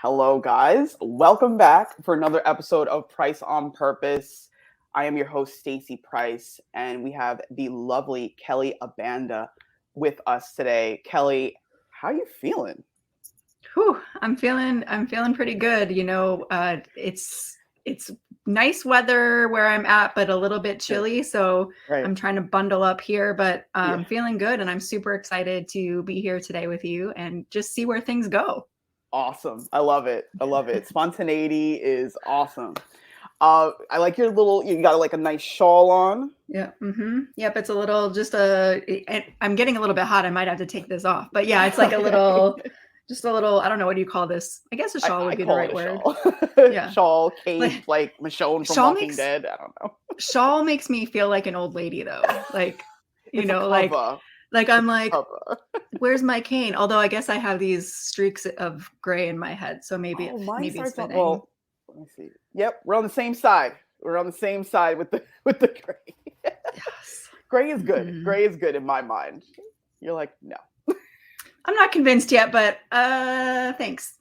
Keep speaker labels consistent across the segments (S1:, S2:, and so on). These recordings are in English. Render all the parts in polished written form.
S1: Hello, guys. Welcome back for another episode of Price on Purpose. I am your host, Stacey Price, and we have the lovely Kelly Abanda with us today. Kelly, how you feeling?
S2: Whew, I'm feeling pretty good. It's nice weather where I'm at, but a little bit
S1: Good.
S2: chilly. So
S1: Right.
S2: I'm trying to bundle up here, but
S1: Yeah.
S2: I'm feeling good, and I'm super excited to be here today with you and just see where things go.
S1: Awesome. I love it. I love it. Spontaneity is awesome. I like your you got like a nice shawl on.
S2: Yeah. Yep. It's a little and I'm getting a little bit hot. I might have to take this off, but yeah, it's like
S1: Okay.
S2: just a little. I don't know, what do you call this? I guess a shawl
S1: I
S2: would be the
S1: call it
S2: right
S1: a
S2: word.
S1: shawl.
S2: Yeah.
S1: Shawl,
S2: Like
S1: cape, like Michonne from
S2: shawl
S1: Walking
S2: makes
S1: Dead. I don't know.
S2: shawl makes me feel like an old lady though. Like, you
S1: It's a
S2: know, like
S1: cover.
S2: like
S1: It's a
S2: I'm like,
S1: cover.
S2: where's my cane? Although I guess I have these streaks of gray in my head, so
S1: Oh, mine
S2: maybe it's
S1: starts on.
S2: fitting.
S1: Well, let me see. Yep, we're on the same side. We're on the same side with the with the gray.
S2: Yes.
S1: Gray is good.
S2: Mhm.
S1: Gray is good in my mind. You're like, no.
S2: I'm not convinced yet, but thanks.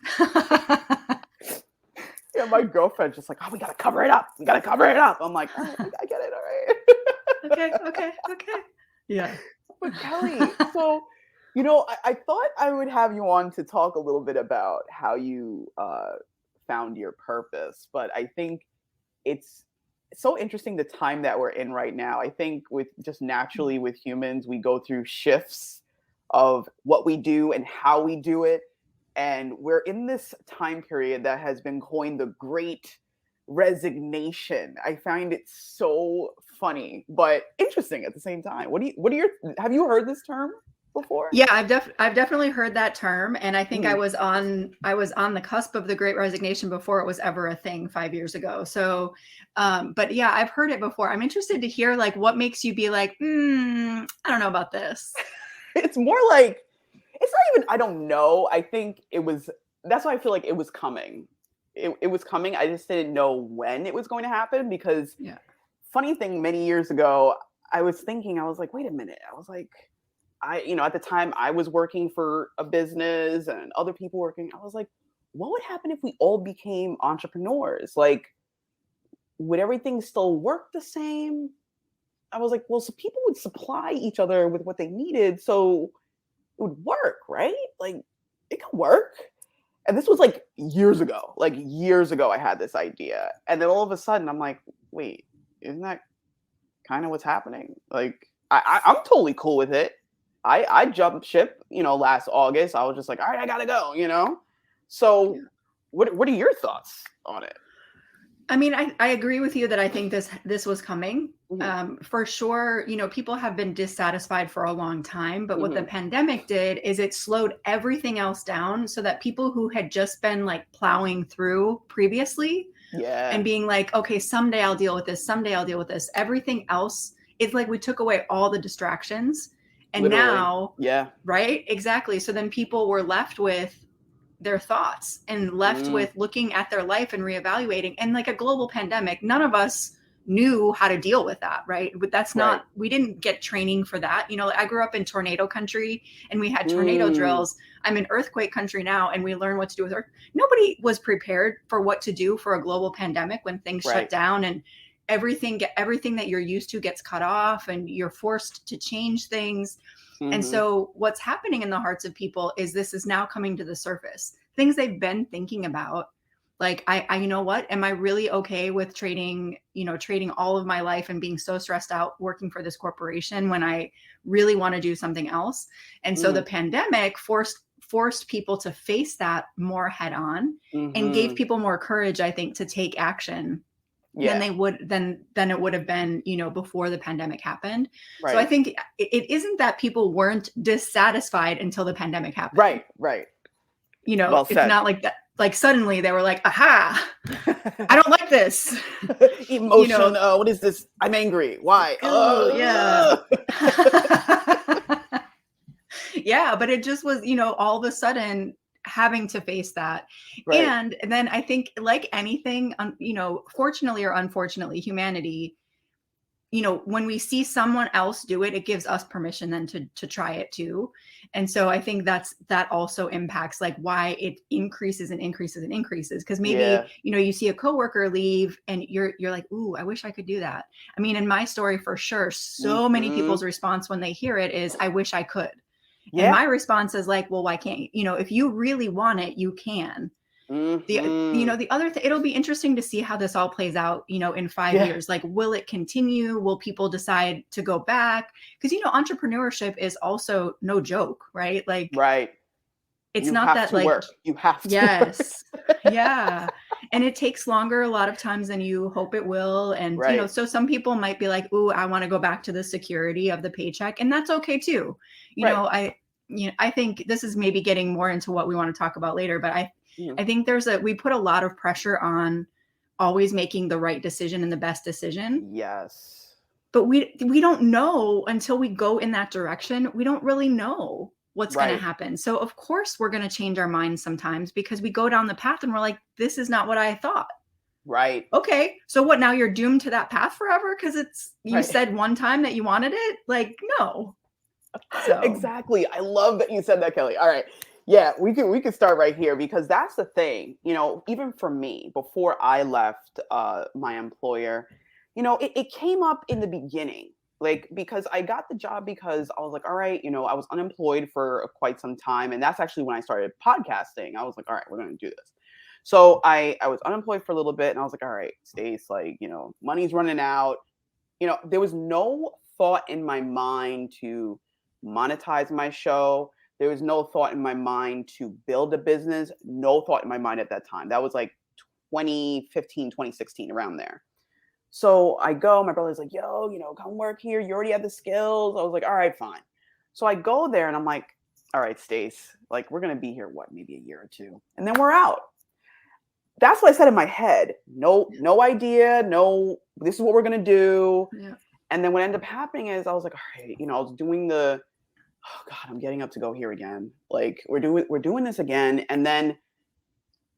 S1: Yeah, my girlfriend's just like, oh, we gotta cover it up. We gotta cover it up. I'm like, all right, I get it. All
S2: Okay. Yeah.
S1: right. But Kelly, so I thought I would have you on to talk a little bit about how you found your purpose, but I think it's so interesting the time that we're in right now. I think with just naturally with humans, we go through shifts of what we do and how we do it. And we're in this time period that has been coined the great resignation. I find it so funny, but interesting at the same time. What are your have you heard this term before?
S2: Yeah, I've definitely heard that term, and I think
S1: Mhm.
S2: I was on the cusp of the Great Resignation before it was ever a thing 5 years ago. So, but yeah, I've heard it before. I'm interested to hear like what makes you be like, I don't know about this.
S1: It's more like it's not even I don't know. I think it was that's why I feel like it was coming. It was coming. I just didn't know when it was going to happen because
S2: Yeah.
S1: funny thing, many years ago, I was thinking, I was like, wait a minute. I was like, at the time I was working for a business and other people working. I was like, what would happen if we all became entrepreneurs? Like, would everything still work the same? I was like, well, so people would supply each other with what they needed. So it would work, right? Like, it could work. And this was like years ago, I had this idea. And then all of a sudden, I'm like, wait, isn't that kind of what's happening? Like, I'm totally cool with it. I jumped ship, last August. I was just like, all right, I gotta go. So, what are your thoughts on it?
S2: I mean, I agree with you that I think this was coming.
S1: Hmm.
S2: For sure, people have been dissatisfied for a long time, but what the
S1: Hmm.
S2: pandemic did is it slowed everything else down so that people who had just been like plowing through previously and
S1: Yeah,
S2: being like, okay, someday I'll deal with this, someday I'll deal with this. Everything else, it's like we took away all the distractions. And
S1: literally.
S2: now,
S1: Yeah.
S2: right? Exactly. So then people were left with their thoughts and left
S1: Mm,
S2: with looking at their life and reevaluating. And like a global pandemic, none of us knew how to deal with that, right? But that's
S1: right.
S2: not, we didn't get training for that. I grew up in tornado country and we had tornado
S1: Mm,
S2: drills. I'm in earthquake country now and we learn what to do with earth. Nobody was prepared for what to do for a global pandemic when things shut
S1: right.
S2: down and everything that you're used to gets cut off and you're forced to change things. And
S1: Hmm.
S2: so what's happening in the hearts of people is this is now coming to the surface. Things they've been thinking about. Like, I you know what? Am I really okay with trading all of my life and being so stressed out working for this corporation when I really want to do something else? And so the
S1: Mm,
S2: pandemic forced people to face that more head on and gave
S1: hmm.
S2: people more courage, I think, to take action than
S1: Yeah.
S2: they would than it would have been before the pandemic happened. So I
S1: Right.
S2: think it isn't that people weren't dissatisfied until the pandemic happened.
S1: Right. Right. Well
S2: It's
S1: said.
S2: not like that, like suddenly they were like, aha, I don't like this. you
S1: Emotion.
S2: know
S1: What is this? I'm angry. Why?
S2: oh yeah. Yeah, but it just was, all of a sudden having to face that.
S1: Right.
S2: And then I think, like anything, fortunately or unfortunately, humanity you know, when we see someone else do it, it gives us permission then to try it too. And so I think that also impacts like why it increases and increases and increases. Cause maybe,
S1: Yeah.
S2: you know, you see a coworker leave and you're like, ooh, I wish I could do that. I mean, in my story for sure, so many
S1: Hmm.
S2: people's response when they hear it is, I wish I could. And
S1: Yeah.
S2: my response is like, well, why can't you? You know, if you really want it, you can. You
S1: Hmm.
S2: know, the other thing, it'll be interesting to see how this all plays out, you know, in 5 years.
S1: Yeah.
S2: Like, will it continue? Will people decide to go back? Because, you know, entrepreneurship is also no joke, right? Like,
S1: Right.
S2: it's
S1: You
S2: not
S1: have
S2: that
S1: to
S2: like,
S1: work. You have to work.
S2: yes, yeah. And it takes longer a lot of times than you hope it will. And, you know,
S1: Right.
S2: so some people might be like, ooh, I want to go back to the security of the paycheck. And that's okay too. You
S1: Right.
S2: know, I think this is maybe getting more into what we want to talk about later, but
S1: Mhm.
S2: I think we put a lot of pressure on always making the right decision and the best decision,
S1: Yes.
S2: but we don't know until we go in that direction. We don't really know what's going to
S1: Right.
S2: happen. So of course we're going to change our minds sometimes because we go down the path and we're like, this is not what I thought.
S1: Right.
S2: Okay, so what, now you're doomed to that path forever because it's you
S1: Right.
S2: said one time that you wanted it? Like, no. So,
S1: Exactly. I love that you said that, Kelly. All right. Yeah, we could start right here because that's the thing. Even for me, before I left my employer, it came up in the beginning. Like because I got the job because I was like, all right, I was unemployed for quite some time. And that's actually when I started podcasting. I was like, all right, we're gonna do this. So I was unemployed for a little bit and I was like, all right, Stace, like, money's running out. There was no thought in my mind to monetize my show. There was no thought in my mind to build a business. No thought in my mind at that time. That was like 2015, 2016, around there. So I go, my brother's like, yo, come work here. You already have the skills. I was like, all right, fine. So I go there and I'm like, all right, Stace, like we're going to be here, what, maybe a year or two. And then we're out. That's what I said in my head. No idea. No, this is what we're going to do.
S2: yeah.
S1: And then what ended up happening is I was like, all right, I was doing oh God, I'm getting up to go here again. Like we're doing this again. And then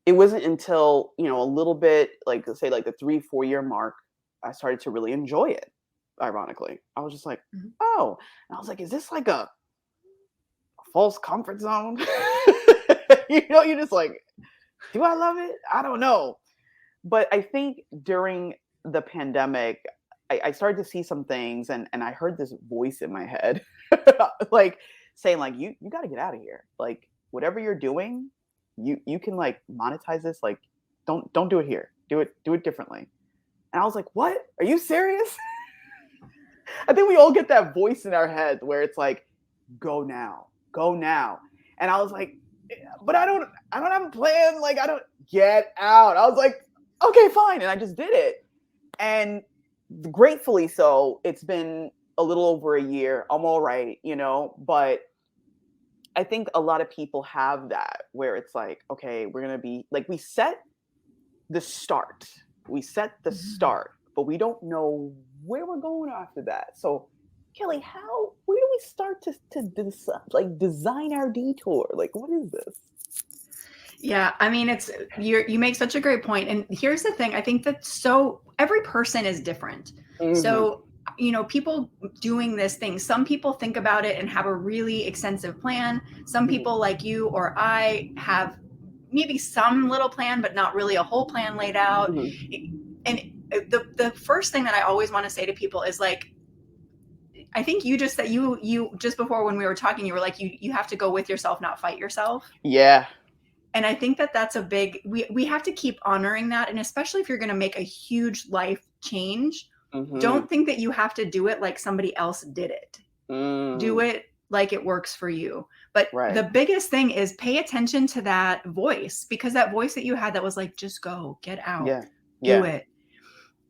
S1: it wasn't until, a little bit, like let's say like the 3-4 year mark, I started to really enjoy it. Ironically. I was just like,
S2: Mhm.
S1: oh, and I was like, is this like a false comfort zone? You're just like, do I love it? I don't know. But I think during the pandemic, I started to see some things and I heard this voice in my head like saying like you got to get out of here. Like whatever you're doing, you can like monetize this, like don't do it here. Do it differently. And I was like, "What? Are you serious?" I think we all get that voice in our head where it's like, "Go now. Go now." And I was like, "But I don't have a plan. Like I don't get out." I was like, "Okay, fine." And I just did it. And gratefully so, it's been a little over a year. I'm all right, but I think a lot of people have that where it's like, okay, we're going to be like, we set the start. We set the
S2: Mhm.
S1: start, but we don't know where we're going after that. So, Kelly, where do we start like design our detour? Like, what is this?
S2: Yeah, I mean, you make such a great point. And here's the thing, I think that so every person is different.
S1: Hmm.
S2: So, you know, people doing this thing, some people think about it and have a really extensive plan. Some
S1: Hmm.
S2: people like you or I have maybe some little plan, but not really a whole plan laid out.
S1: Hmm.
S2: And the first thing that I always want to say to people is like, I think you just that you just before when we were talking, you were like, you have to go with yourself, not fight yourself.
S1: Yeah.
S2: And I think that that's a big we have to keep honoring that, and especially if you're going to make a huge life change,
S1: Hmm.
S2: don't think that you have to do it like somebody else did it. Do
S1: Mm.
S2: it like it works for you. But the
S1: Right.
S2: biggest thing is pay attention to that voice, because that voice that you had that was like, just go, get out,
S1: Yeah.
S2: do
S1: Yeah.
S2: it.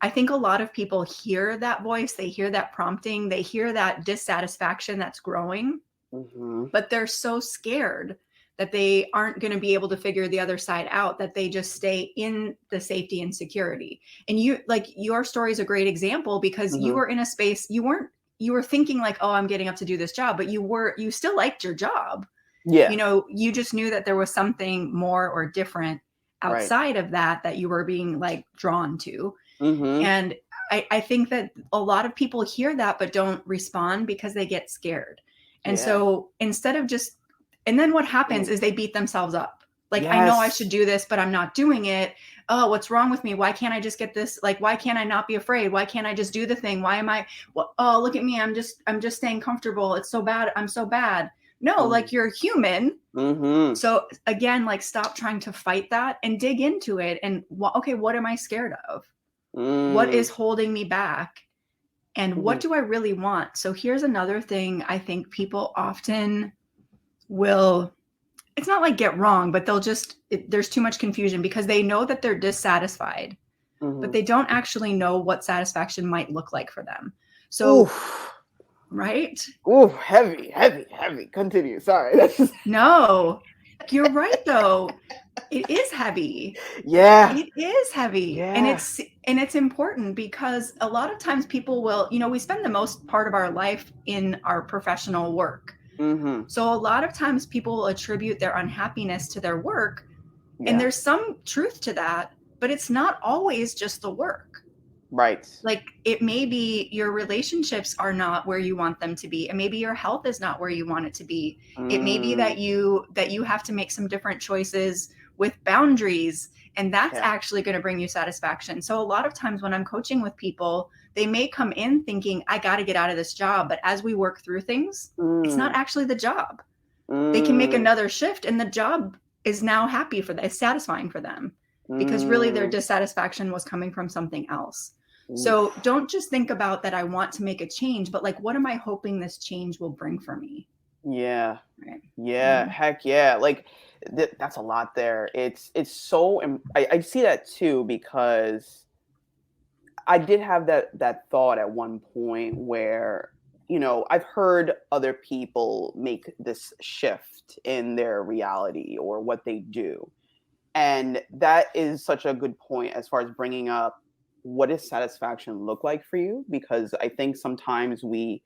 S2: I think a lot of people hear that voice, they hear that prompting, they hear that dissatisfaction that's growing,
S1: Hmm.
S2: but they're so scared that they aren't going to be able to figure the other side out, that they just stay in the safety and security. And you, like, your story is a great example because you
S1: Hmm.
S2: were in a space, you were thinking like, oh, I'm getting up to do this job, but you still liked your job.
S1: Yeah.
S2: You know, you just knew that there was something more or different
S1: Right.
S2: outside of that you were being like drawn to.
S1: Hmm.
S2: And I think that a lot of people hear that but don't respond because they get scared. And
S1: Yeah.
S2: so instead of just, and then what happens is they beat themselves up. Like, I know I
S1: Yes.
S2: should do this, but I'm not doing it. Oh, what's wrong with me? Why can't I just get this? Like, why can't I not be afraid? Why can't I just do the thing? Why am I, well, oh, look at me. I'm just staying comfortable. It's so bad. I'm so bad. No, like, you're human.
S1: Mm-hmm.
S2: So again, like, stop trying to fight that and dig into it. And okay, what am I scared of? What is holding me back? And what do I really want? So here's another thing I think people often will, it's not like get wrong, but they'll just, there's too much confusion because they know that they're dissatisfied, but they don't actually know what satisfaction might look like for them. So,
S1: Oof.
S2: right?
S1: Ooh, heavy, heavy, heavy. Continue. Sorry. That's just...
S2: No, you're right though. It is heavy.
S1: Yeah.
S2: It is heavy.
S1: Yeah.
S2: And it's important because a lot of times people will, you know, we spend the most part of our life in our professional work. So a lot of times people will attribute their unhappiness to their work.
S1: Yeah.
S2: And there's some truth to that, but it's not always just the work.
S1: Right.
S2: Like, it may be your relationships are not where you want them to be, and maybe your health is not where you want it to be. It may be that you have to make some different choices with boundaries, and that's actually going to bring you satisfaction. So a lot of times when I'm coaching with people, they may come in thinking, I got to get out of this job, but as we work through things, it's not actually the job. They can make another shift, and the job is now happy for them, it's satisfying for them, because really their dissatisfaction was coming from something else. So don't just think about that I want to make a change, but like, what am I hoping this change will bring for me?
S1: Yeah.
S2: Right.
S1: Yeah. Heck yeah. Like, that's a lot there. It's so, I see that too, because I did have that thought at one point where, you know, I've heard other people make this shift in their reality or what they do. And that is such a good point as far as bringing up, what does satisfaction look like for you? Because I think sometimes we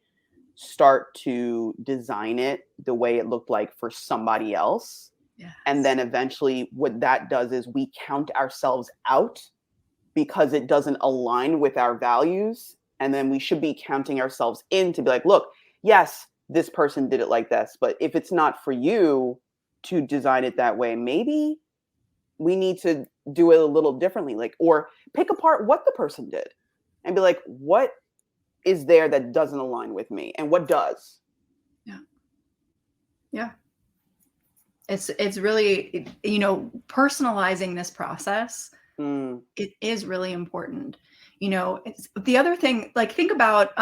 S1: start to design it the way it looked like for somebody else.
S2: Yes.
S1: And then eventually what that does is we count ourselves out because it doesn't align with our values. And then we should be counting ourselves in to be like, look, yes, this person did it like this, but if it's not for you to design it that way, maybe we need to do it a little differently, like, or pick apart what the person did and be like, what is there that doesn't align with me and what does?
S2: Yeah. It's really, you know, personalizing this process. It is really important. You know, it's the other thing, like, think about,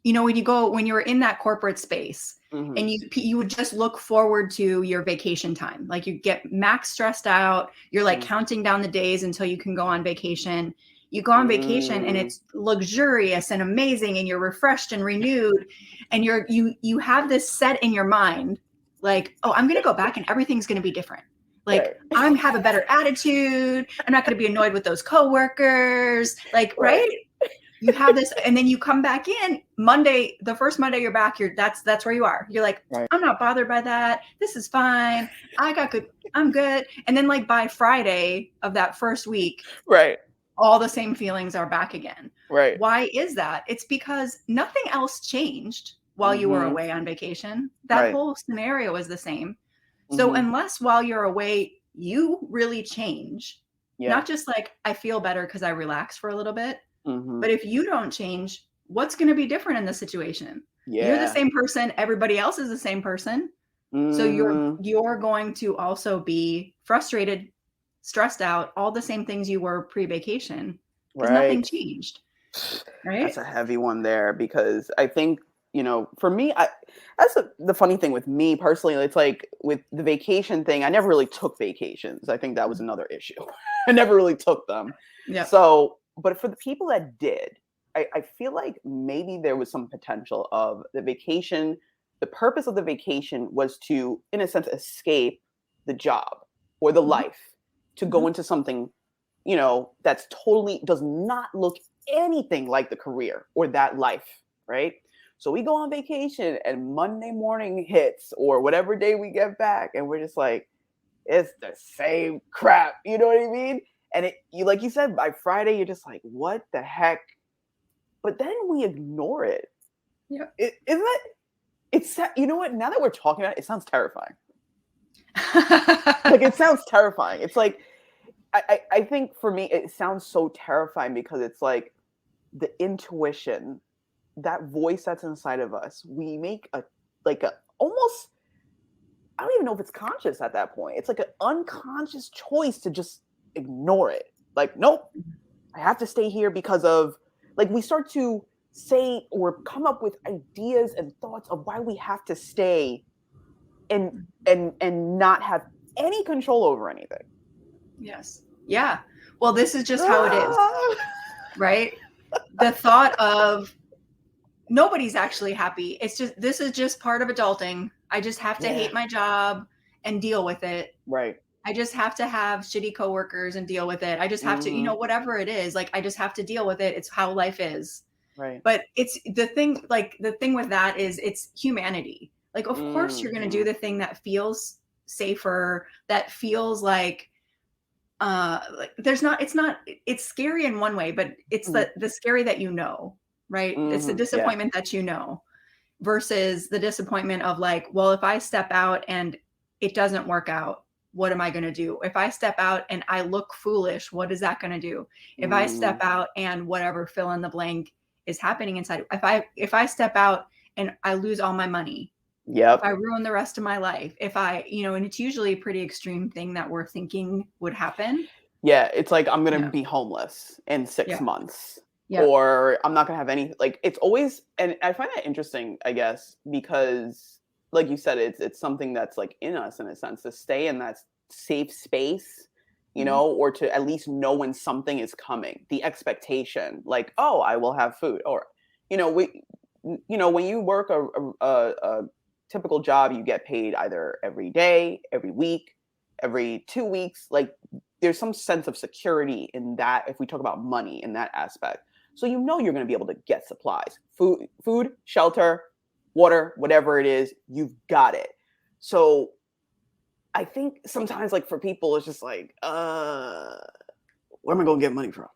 S2: you know, when you're in that corporate space, and you would just look forward to your vacation time. Like, you get max stressed out. You're like counting down the days until you can go on vacation. You go on vacation and it's luxurious and amazing, and you're refreshed and renewed, and you have this set in your mind, like, oh, I'm going to go back and everything's going to be different. Like, I'm have a better attitude. I'm not going to be annoyed with those coworkers. Like, right? You have this, and then you come back in Monday, the first Monday you're back, that's where you are. You're like, I'm not bothered by that. This is fine. I'm good. And then, like, by Friday of that first week, all the same feelings are back again. Why is that? It's because nothing else changed while you were away on vacation. That whole scenario is the same. So unless while you're away, you really change, not just like, I feel better because I relaxed for a little bit. But if you don't change, what's going to be different in the situation? You're the same person. Everybody else is the same person. So you're going to also be frustrated, stressed out, all the same things you were pre-vacation, because nothing changed. Right?
S1: That's a heavy one there, because I think, you know, for me, the funny thing with me personally. It's like with the vacation thing, I never really took vacations. I think that was another issue. I never really took them. So, but for the people that did, I feel like maybe there was some potential of the vacation. The purpose of the vacation was to, in a sense, escape the job or the life, to go into something, you know, that's totally does not look anything like the career or that life, right? So we go on vacation and Monday morning hits or whatever day we get back, and we're just like, it's the same crap. You know what I mean? And you, like you said, by Friday, you're just like, what the heck but then we ignore it.
S2: Yeah.
S1: Isn't that, it's, you know what, now that we're talking about it, it sounds terrifying. Like, it sounds terrifying. It's like, I think for me, it sounds so terrifying because it's like the intuition, that voice that's inside of us, we make a almost, I don't even know if it's conscious at that point. It's like an unconscious choice to just ignore it. Like, nope, I have to stay here because of, like, we start to say or come up with ideas and thoughts of why we have to stay and not have any control over anything.
S2: Yes. Yeah. Well, this is just how it is, right? The thought of nobody's actually happy. It's just, this is just part of adulting. I just have to hate my job and deal with it.
S1: Right.
S2: I just have to have shitty coworkers and deal with it. I just have to, whatever it is, like, I just have to deal with it. It's how life is.
S1: Right.
S2: But it's the thing, like, the thing with that is it's humanity. Like, of course you're going to do the thing that feels safer, that feels like it's scary in one way, but it's the scary that, right? It's the disappointment that, versus the disappointment of like, well, if I step out and it doesn't work out, what am I going to do? If I step out and I look foolish, what is that going to do? If I step out and whatever, fill in the blank is happening inside. If I step out and I lose all my money, if I ruin the rest of my life, if I, and it's usually a pretty extreme thing that we're thinking would happen.
S1: Yeah. It's like, I'm going to be homeless in 6 months.
S2: Yeah.
S1: Or I'm not going to have any, like, it's always, and I find that interesting, I guess, because like you said, it's something that's like in us in a sense, to stay in that safe space, or to at least know when something is coming, the expectation, like, oh, I will have food, or, when you work a typical job, you get paid either every day, every week, every 2 weeks. Like, there's some sense of security in that, if we talk about money in that aspect. So you're going to be able to get supplies, food, shelter, water, whatever it is, you've got it. So I think sometimes, like, for people, it's just like, where am I going to get money from?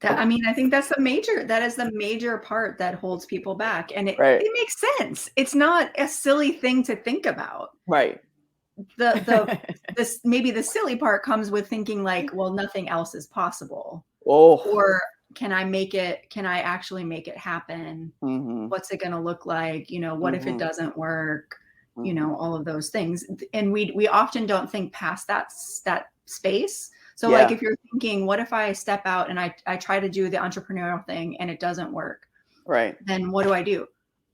S2: I think that is the major part that holds people back. And it makes sense. It's not a silly thing to think about.
S1: Right.
S2: Maybe the silly part comes with thinking like, well, nothing else is possible.
S1: Oh.
S2: Or can I actually make it happen? What's it going to look like? What if it doesn't work? All of those things. And we often don't think past that space. So like, if you're thinking, what if I step out and I try to do the entrepreneurial thing and it doesn't work?
S1: Right.
S2: Then what do I do?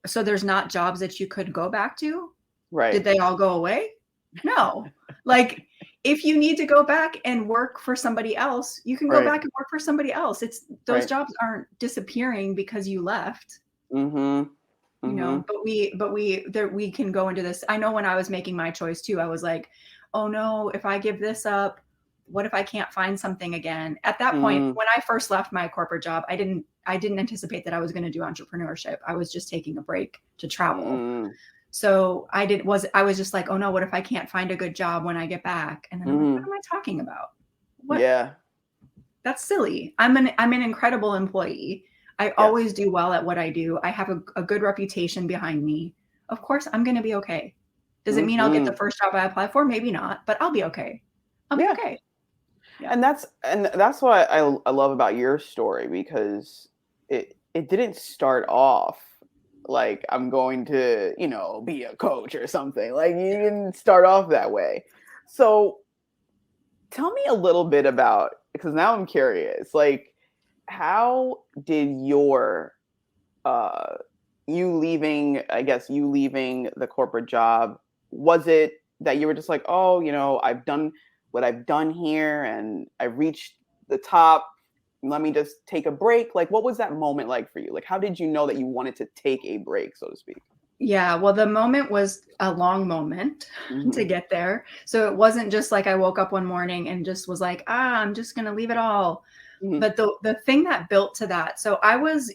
S2: So there's not jobs that you could go back to?
S1: Right.
S2: Did they all go away? No. Like, if you need to go back and work for somebody else, you can go back and work for somebody else. It's those jobs aren't disappearing because you left. But we can go into this. I know when I was making my choice too, I was like, oh no, if I give this up, what if I can't find something again? At that point, when I first left my corporate job, I didn't anticipate that I was going to do entrepreneurship. I was just taking a break to travel. So I was just like, oh no, what if I can't find a good job when I get back? And then I'm like, what am I talking about? What?
S1: Yeah.
S2: That's silly. I'm an incredible employee. I always do well at what I do. I have a good reputation behind me. Of course, I'm going to be okay. Does it mean I'll get the first job I apply for? Maybe not, but I'll be okay. I'll be okay. Yeah.
S1: And that's what I love about your story, because it didn't start off like, I'm going to, be a coach or something. Like, you didn't start off that way. So tell me a little bit about, because now I'm curious, like, how did your, you leaving the corporate job, was it that you were just like, oh, I've done what I've done here and I reached the top, let me just take a break? Like, what was that moment like for you? Like, how did you know that you wanted to take a break, so to speak?
S2: Yeah, well, the moment was a long moment to get there. So it wasn't just like I woke up one morning and just was like, I'm just going to leave it all. But the thing that built to that, so I was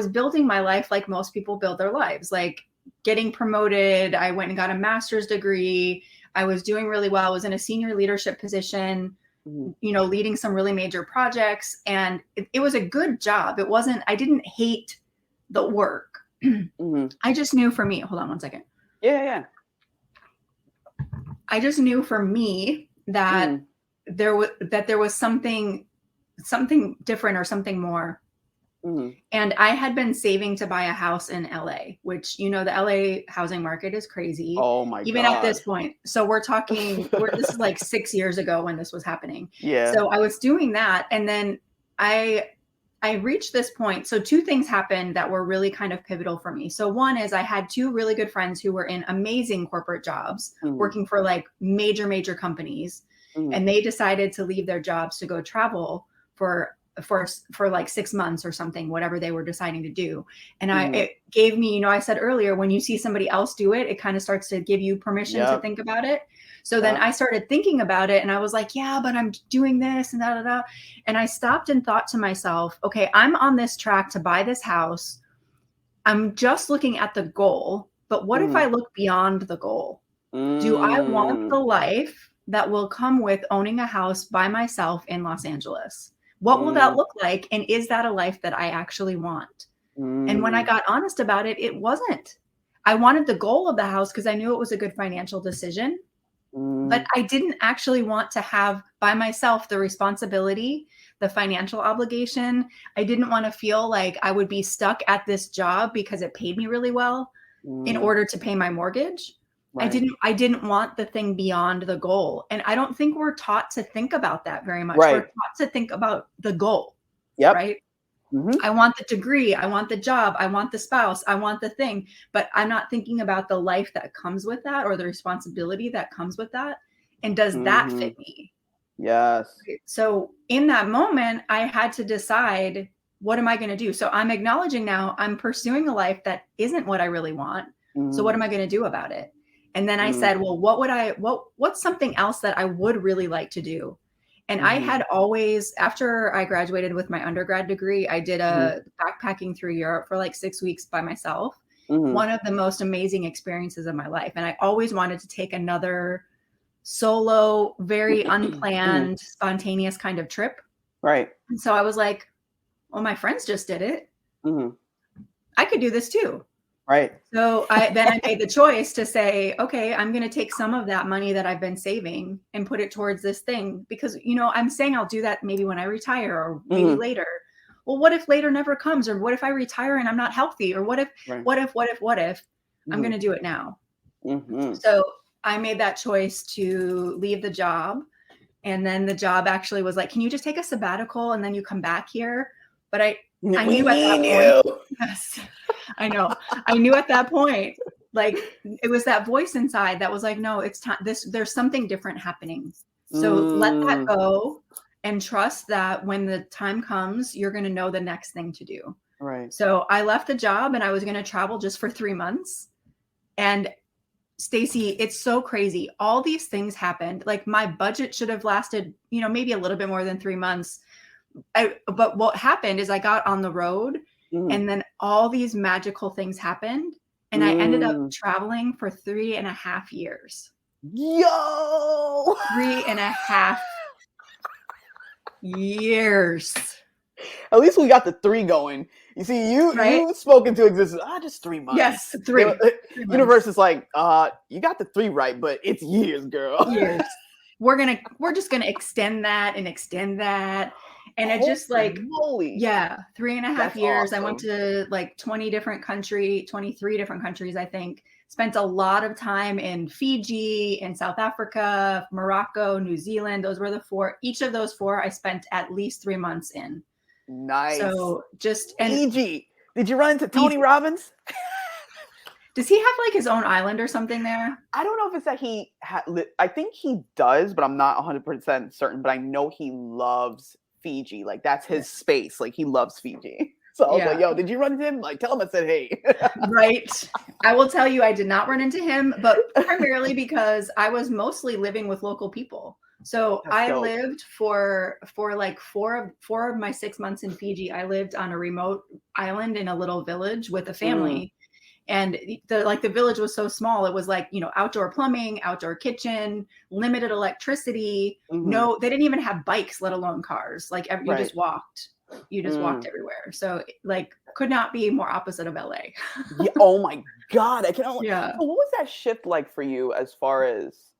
S2: building my life like most people build their lives, like getting promoted. I went and got a master's degree. I was doing really well. I was in a senior leadership position.
S1: Mhm.
S2: leading some really major projects. And it was a good job. I didn't hate the work.
S1: Mhm.
S2: I just knew for me, hold on one second.
S1: Yeah, yeah.
S2: I just knew for me that
S1: Mhm.
S2: there was something different or something more.
S1: Mhm.
S2: And I had been saving to buy a house in LA, which, the LA housing market is crazy,
S1: Oh my
S2: even at this
S1: God.
S2: point. So this is like 6 years ago when this was happening.
S1: Yeah.
S2: So I was doing that. And then I reached this point. So two things happened that were really kind of pivotal for me. So one is I had two really good friends who were in amazing corporate jobs,
S1: Mhm.
S2: working for like major companies.
S1: Mhm.
S2: And they decided to leave their jobs to go travel for like 6 months or something, whatever they were deciding to do. And
S1: Mhm.
S2: it gave me, I said earlier, when you see somebody else do it, it kind of starts to give you permission to
S1: Yep.
S2: think about it. So then
S1: Yep.
S2: I started thinking about it and I was like, yeah, but I'm doing this and da, da, da. And I stopped and thought to myself, okay, I'm on this track to buy this house. I'm just looking at the goal, but what if I
S1: Mhm.
S2: look beyond the goal? Do I want
S1: Mm.
S2: the life that will come with owning a house by myself in Los Angeles? What will that
S1: Mm.
S2: look like? And is that a life that I actually want? And when I
S1: Mm.
S2: got honest about it, it wasn't. I wanted the goal of the house because I knew it was a good financial decision, but
S1: Mm.
S2: I didn't actually want to have by myself the responsibility, the financial obligation. I didn't want to feel like I would be stuck at this job because it paid me really well in
S1: Mm.
S2: order to pay my mortgage.
S1: Right.
S2: I didn't want the thing beyond the goal. And I don't think we're taught to think about that very much. We're
S1: Right.
S2: taught to think about the goal,
S1: Yep.
S2: right?
S1: Mhm.
S2: I want the degree, I want the job, I want the spouse, I want the thing, but I'm not thinking about the life that comes with that or the responsibility that comes with that. And does that
S1: Mhm.
S2: fit me?
S1: Yes.
S2: So in that moment, I had to decide, what am I going to do? So I'm acknowledging now I'm pursuing a life that isn't what I really want. So what
S1: Mhm.
S2: am I going to do about it? And then I
S1: Mm.
S2: said, well, what's something else that I would really like to do? And I
S1: Mhm.
S2: had always, after I graduated with my undergrad degree, I did
S1: Mhm.
S2: a backpacking through Europe for like 6 weeks by myself.
S1: Mhm.
S2: One of the most amazing experiences of my life. And I always wanted to take another solo, very
S1: Mhm.
S2: unplanned, spontaneous kind of trip.
S1: Right.
S2: And so I was like, well, my friends just did it.
S1: Mhm.
S2: I could do this too.
S1: Right.
S2: So I made the choice to say, okay, I'm going to take some of that money that I've been saving and put it towards this thing because, I'm saying I'll do that maybe when I retire or maybe
S1: Mhm.
S2: later. Well, what if later never comes? Or what if I retire and I'm not healthy? Or what if,
S1: Right.
S2: what if I'm going
S1: Mhm.
S2: to do it now?
S1: Mhm.
S2: So I made that choice to leave the job. And then the job actually was like, can you just take a sabbatical and then you come back here? But I
S1: We
S2: knew at that
S1: need
S2: point,
S1: you.
S2: yes, I know. I knew at that point, like it was that voice inside that was like, no, it's time. There's something different happening. So let that
S1: Mm.
S2: go and trust that when the time comes, you're going to know the next thing to do.
S1: Right.
S2: So I left the job and I was going to travel just for 3 months. And Stacey, it's so crazy. All these things happened. Like my budget should have lasted, maybe a little bit more than 3 months. But what happened is I got on the road
S1: Mhm.
S2: and then all these magical things happened. And I ended up
S1: Mm.
S2: traveling for 3.5 years.
S1: Yo!
S2: 3.5 years.
S1: At least we got the 3 going. You see,
S2: Right?
S1: you spoke into existence. Just 3 months.
S2: Yes, three. 3 months.
S1: Universe is like, you got the 3 right, but it's years, girl.
S2: Years. We're just gonna extend that and extend that. And it
S1: Holy
S2: just like,
S1: moly.
S2: yeah, 3.5
S1: That's
S2: years. I went
S1: awesome.
S2: to like 23 different countries, I think. Spent a lot of time in Fiji, in South Africa, Morocco, New Zealand. Those were the 4. Each of those 4 I spent at least 3 months in.
S1: Nice.
S2: So just, and
S1: Fiji. Did you run into Tony
S2: Fiji.
S1: Robbins?
S2: Does he have like his own island or something there?
S1: I don't know if it's that he I think he does, but I'm not 100% certain, but I know he loves Fiji. Like that's
S2: Yeah.
S1: his space. Like he loves Fiji. So I was like,
S2: Yeah.
S1: yo, did you run into him? Like tell him I said hey.
S2: Right. I will tell you, I did not run into him, but primarily because I was mostly living with local people. So
S1: That's
S2: I
S1: dope.
S2: lived for like four of my 6 months in Fiji. I lived on a remote island in a little village with a
S1: Mm,
S2: family. And the village was so small. It was like, outdoor plumbing, outdoor kitchen, limited electricity.
S1: Mhm.
S2: No, they didn't even have bikes, let alone cars. Like you
S1: Right.
S2: just walked. You just walked
S1: Mm.
S2: everywhere. So like could not be more opposite of LA.
S1: Yeah, oh my god, I can only
S2: Yeah.
S1: so what was that shift like for you as far as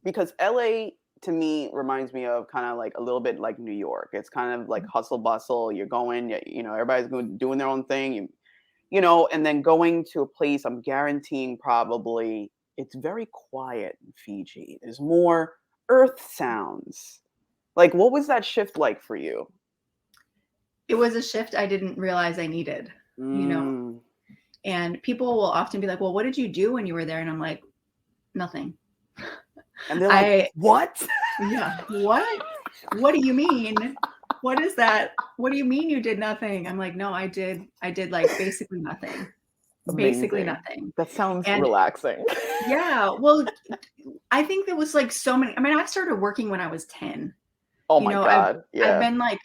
S1: because LA to me reminds me of kind of like a little bit like New York. It's kind of like hustle bustle. You're going, everybody's going doing their own thing. And then going to a place I'm guaranteeing probably it's very quiet in Fiji. There's more earth sounds. Like what was that shift like for you?
S2: It was a shift I didn't realize I needed, you know.
S1: Mm.
S2: And people will often be like, "Well, what did you do when you were there?" And I'm like, "Nothing."
S1: And they're like,
S2: I
S1: "What?"
S2: Yeah, what? What do you mean? What is that? What do you mean you did nothing? I'm like, "No, I did like basically nothing. Basically
S1: Amazing.
S2: nothing."
S1: That sounds
S2: And
S1: relaxing.
S2: yeah, well, I think there was like so many. I mean, I started working when I was 10.
S1: Oh
S2: You
S1: my
S2: know, I've
S1: god.
S2: I've
S1: Yeah.
S2: been like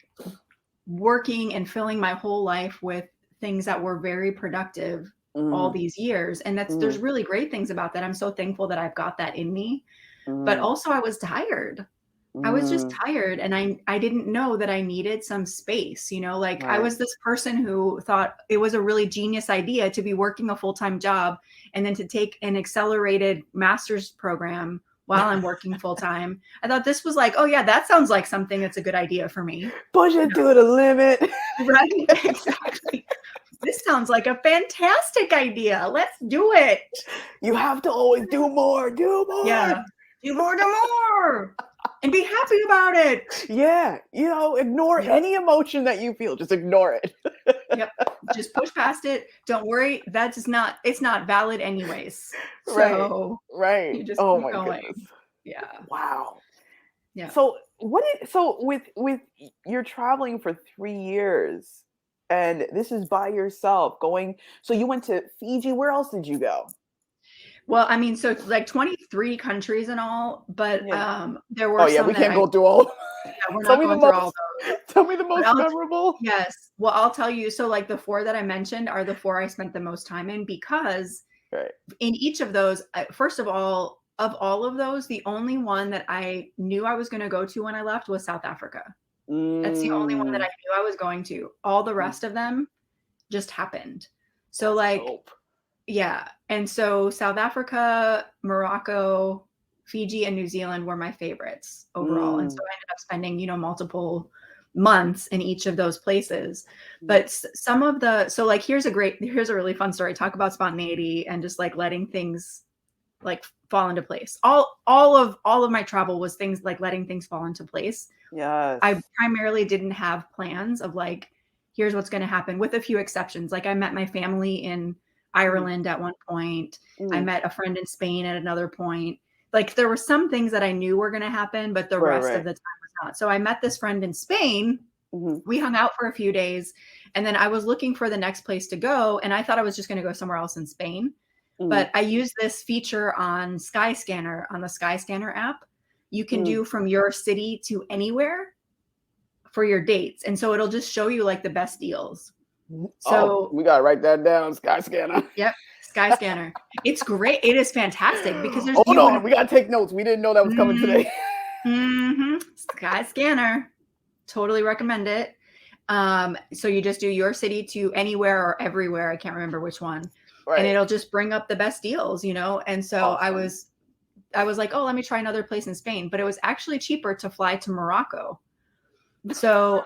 S2: working and filling my whole life with things that were very productive all
S1: Mm,
S2: these years. And there's
S1: mm,
S2: really great things about that. I'm so thankful that I've got that in me. But
S1: mm,
S2: also I was tired. I was just
S1: mm.
S2: tired and I didn't know that I needed some space, like I
S1: Right.
S2: was this person who thought it was a really genius idea to be working a full-time job and then to take an accelerated master's program while I'm working full-time. I thought this was like, oh yeah, that sounds like something that's a good idea for me.
S1: Push it to the limit.
S2: Right? Exactly. This sounds like a fantastic idea. Let's do it.
S1: You have to always do more, do more.
S2: Yeah. Do more, do more. And be happy about it.
S1: Yeah, ignore
S2: Yep.
S1: any emotion that you feel. Just ignore it.
S2: Yep. Just push past it. Don't worry. It's not valid anyways.
S1: Right.
S2: So
S1: Right.
S2: you just
S1: Oh
S2: keep
S1: my
S2: going.
S1: goodness.
S2: Yeah.
S1: Wow.
S2: Yeah.
S1: So with you're traveling for 3 years and this is by yourself going so you went to Fiji, where else did you go?
S2: Well, I mean, so it's like 23 countries and all, but
S1: Yeah.
S2: there
S1: Oh
S2: were
S1: yeah,
S2: some
S1: we
S2: that
S1: can't go through all.
S2: we're
S1: Tell
S2: not
S1: me the
S2: going through all
S1: most
S2: those.
S1: tell me the
S2: But
S1: most memorable.
S2: yes. Well, I'll tell you. So like the four that I mentioned are the four I spent the most time in because
S1: Right.
S2: in each of those, first of all of those, the only one that I knew I was going to go to when I left was South Africa. That's the only one that I
S1: Mm,
S2: knew I was going to. All the
S1: mm,
S2: rest of them just happened. So
S1: that's
S2: like,
S1: dope.
S2: yeah. And so South Africa, Morocco, Fiji, and New Zealand were my favorites overall. And so
S1: Mm,
S2: I ended up spending, multiple months in each of those places.
S1: mm,
S2: But some of so like, here's a really fun story. Talk about spontaneity and just like letting things like fall into place. All of my travel was things like letting things fall into place. I
S1: yes.
S2: primarily didn't have plans of like, here's what's going to happen, with a few exceptions. Like I met my family in
S1: Mm,
S2: Ireland at one point. I
S1: mm,
S2: met a friend in Spain at another point. Like there were some things that I knew were going to happen, but the
S1: right,
S2: rest of
S1: right.
S2: the time was not. So I met this friend in Spain.
S1: Mhm,
S2: We hung out for a few days and then I was looking for the next place to go. And I thought I was just going to go somewhere else in Spain.
S1: mhm,
S2: But I use this feature on Skyscanner, on the Skyscanner app. You can
S1: mm.
S2: do from your city to anywhere for your dates. And so it'll just show you like the best deals.
S1: Oh,
S2: So,
S1: we gotta write that down, Skyscanner.
S2: yep, Skyscanner. It's great. It is fantastic because there's
S1: Hold on, we gotta take notes. We didn't know that was coming
S2: mm,
S1: today.
S2: Skyscanner. Totally recommend it. So you just do your city to anywhere or everywhere. I can't remember which one. And
S1: Right.
S2: it'll just bring up the best deals, And so
S1: Awesome.
S2: I was like, oh, let me try another place in Spain. But it was actually cheaper to fly to Morocco. So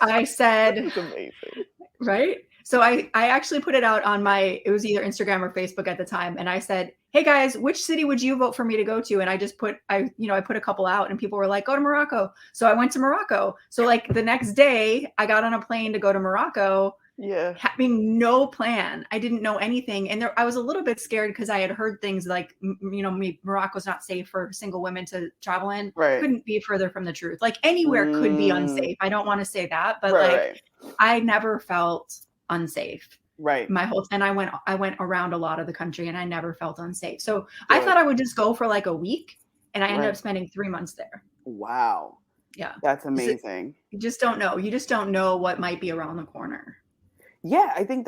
S2: I said,
S1: That's amazing.
S2: right? So I actually put it out on it was either Instagram or Facebook at the time. And I said, hey guys, which city would you vote for me to go to? And I just I put a couple out and people were like, go to Morocco. So I went to Morocco. So like the next day I got on a plane to go to Morocco,
S1: Yeah.
S2: having no plan. I didn't know anything. And I was a little bit scared because I had heard things like, Morocco's not safe for single women to travel in.
S1: Right.
S2: Couldn't be further from the truth. Like anywhere could be
S1: Mm,
S2: unsafe. I don't want to say that, but
S1: right,
S2: like
S1: right,
S2: I never felt unsafe
S1: right.
S2: and I went around a lot of the country and I never felt unsafe. So I
S1: Good.
S2: thought I would just go for like a week and I ended up
S1: Right.
S2: spending 3 months there.
S1: Wow.
S2: Yeah.
S1: That's
S2: So
S1: amazing.
S2: you just don't know. You just don't know what might be around the corner.
S1: Yeah, I think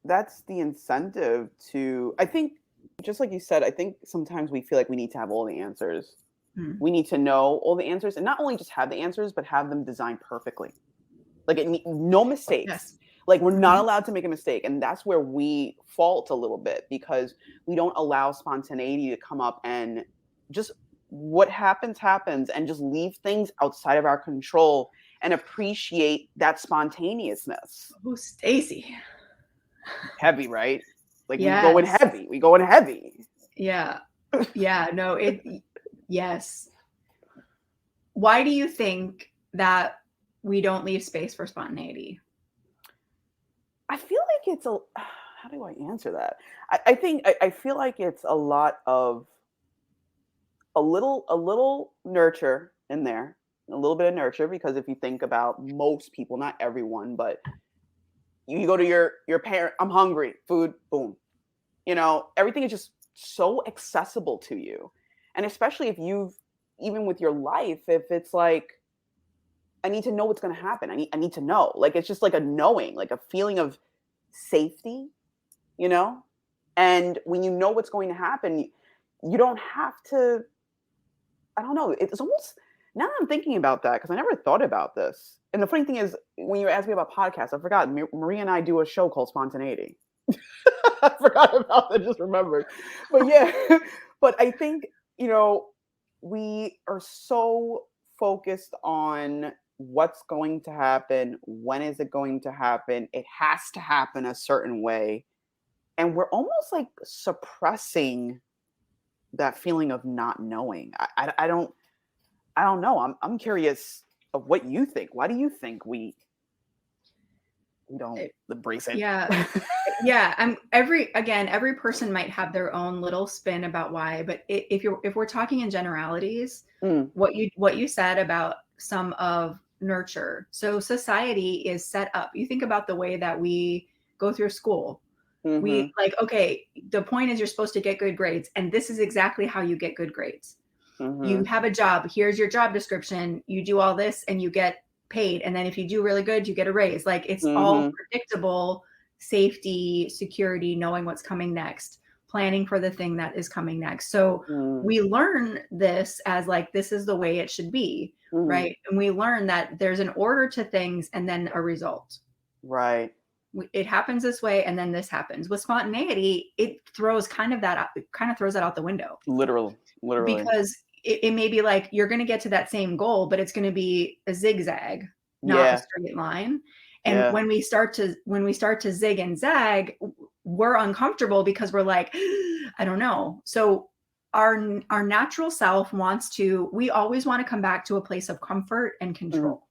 S1: that's the incentive to, I think, just like you said, I think sometimes we feel like we need to have all the answers.
S2: Mm.
S1: We need to know all the answers, and not only just have the answers, but have them designed perfectly. Like no mistakes.
S2: Yes.
S1: Like we're not
S2: Mhm.
S1: allowed to make a mistake, and that's where we fault a little bit because we don't allow spontaneity to come up and just what happens, and just leave things outside of our control and appreciate that spontaneousness.
S2: Oh, Stacy.
S1: Heavy, right? Like we go in
S2: Yes.
S1: heavy. We go in heavy.
S2: Yeah. Yeah. No, yes. Why do you think that we don't leave space for spontaneity?
S1: I feel like it's a how do I answer that? I think I feel like it's a lot of a little nurture in there, a little bit of nurture because if you think about most people, not everyone, but you go to your parent, I'm hungry, food, boom. Everything is just so accessible to you. And especially if you've even with your life, if it's like I need to know what's going to happen. I need to know. Like it's just like a knowing, like a feeling of safety, you know? And when you know what's going to happen, you don't have to I don't know. It's almost now that I'm thinking about that because I never thought about this. And the funny thing is, when you asked me about podcasts, I forgot. Maria and I do a show called Spontaneity. I forgot about that. Just remembered. But yeah, but I think we are so focused on what's going to happen. When is it going to happen? It has to happen a certain way, and we're almost like suppressing that feeling of not knowing. I don't know. I'm curious of what you think. Why do you think we don't
S2: It-
S1: embrace it?
S2: yeah. Yeah. Every person might have their own little spin about why, but if we're talking in generalities,
S1: Mm,
S2: what you said about some of nurture. So society is set up. You think about the way that we go through school. We
S1: mhm,
S2: like, okay, the point is you're supposed to get good grades, and this is exactly how you get good grades. You
S1: mhm,
S2: have a job, here's your job description, you do all this and you get paid, and then if you do really good you get a raise. Like it's all
S1: mhm,
S2: predictable, safety, security, knowing what's coming next, planning for the thing that is coming next. So
S1: mm,
S2: we learn this as like this is the way it should be,
S1: mhm.
S2: right? And we learn that there's an order to things and then a result.
S1: Right.
S2: It happens this way and then this happens. With spontaneity, it throws kind of that it kind of throws that out the window,
S1: Literally.
S2: because it may be like you're going to get to that same goal, but it's going to be a zigzag, not a
S1: Yeah.
S2: straight line. And
S1: Yeah.
S2: when we start to zig and zag, we're uncomfortable because we're like, I don't know. So our natural self wants to. We always want to come back to a place of comfort and
S1: Mhm,
S2: control.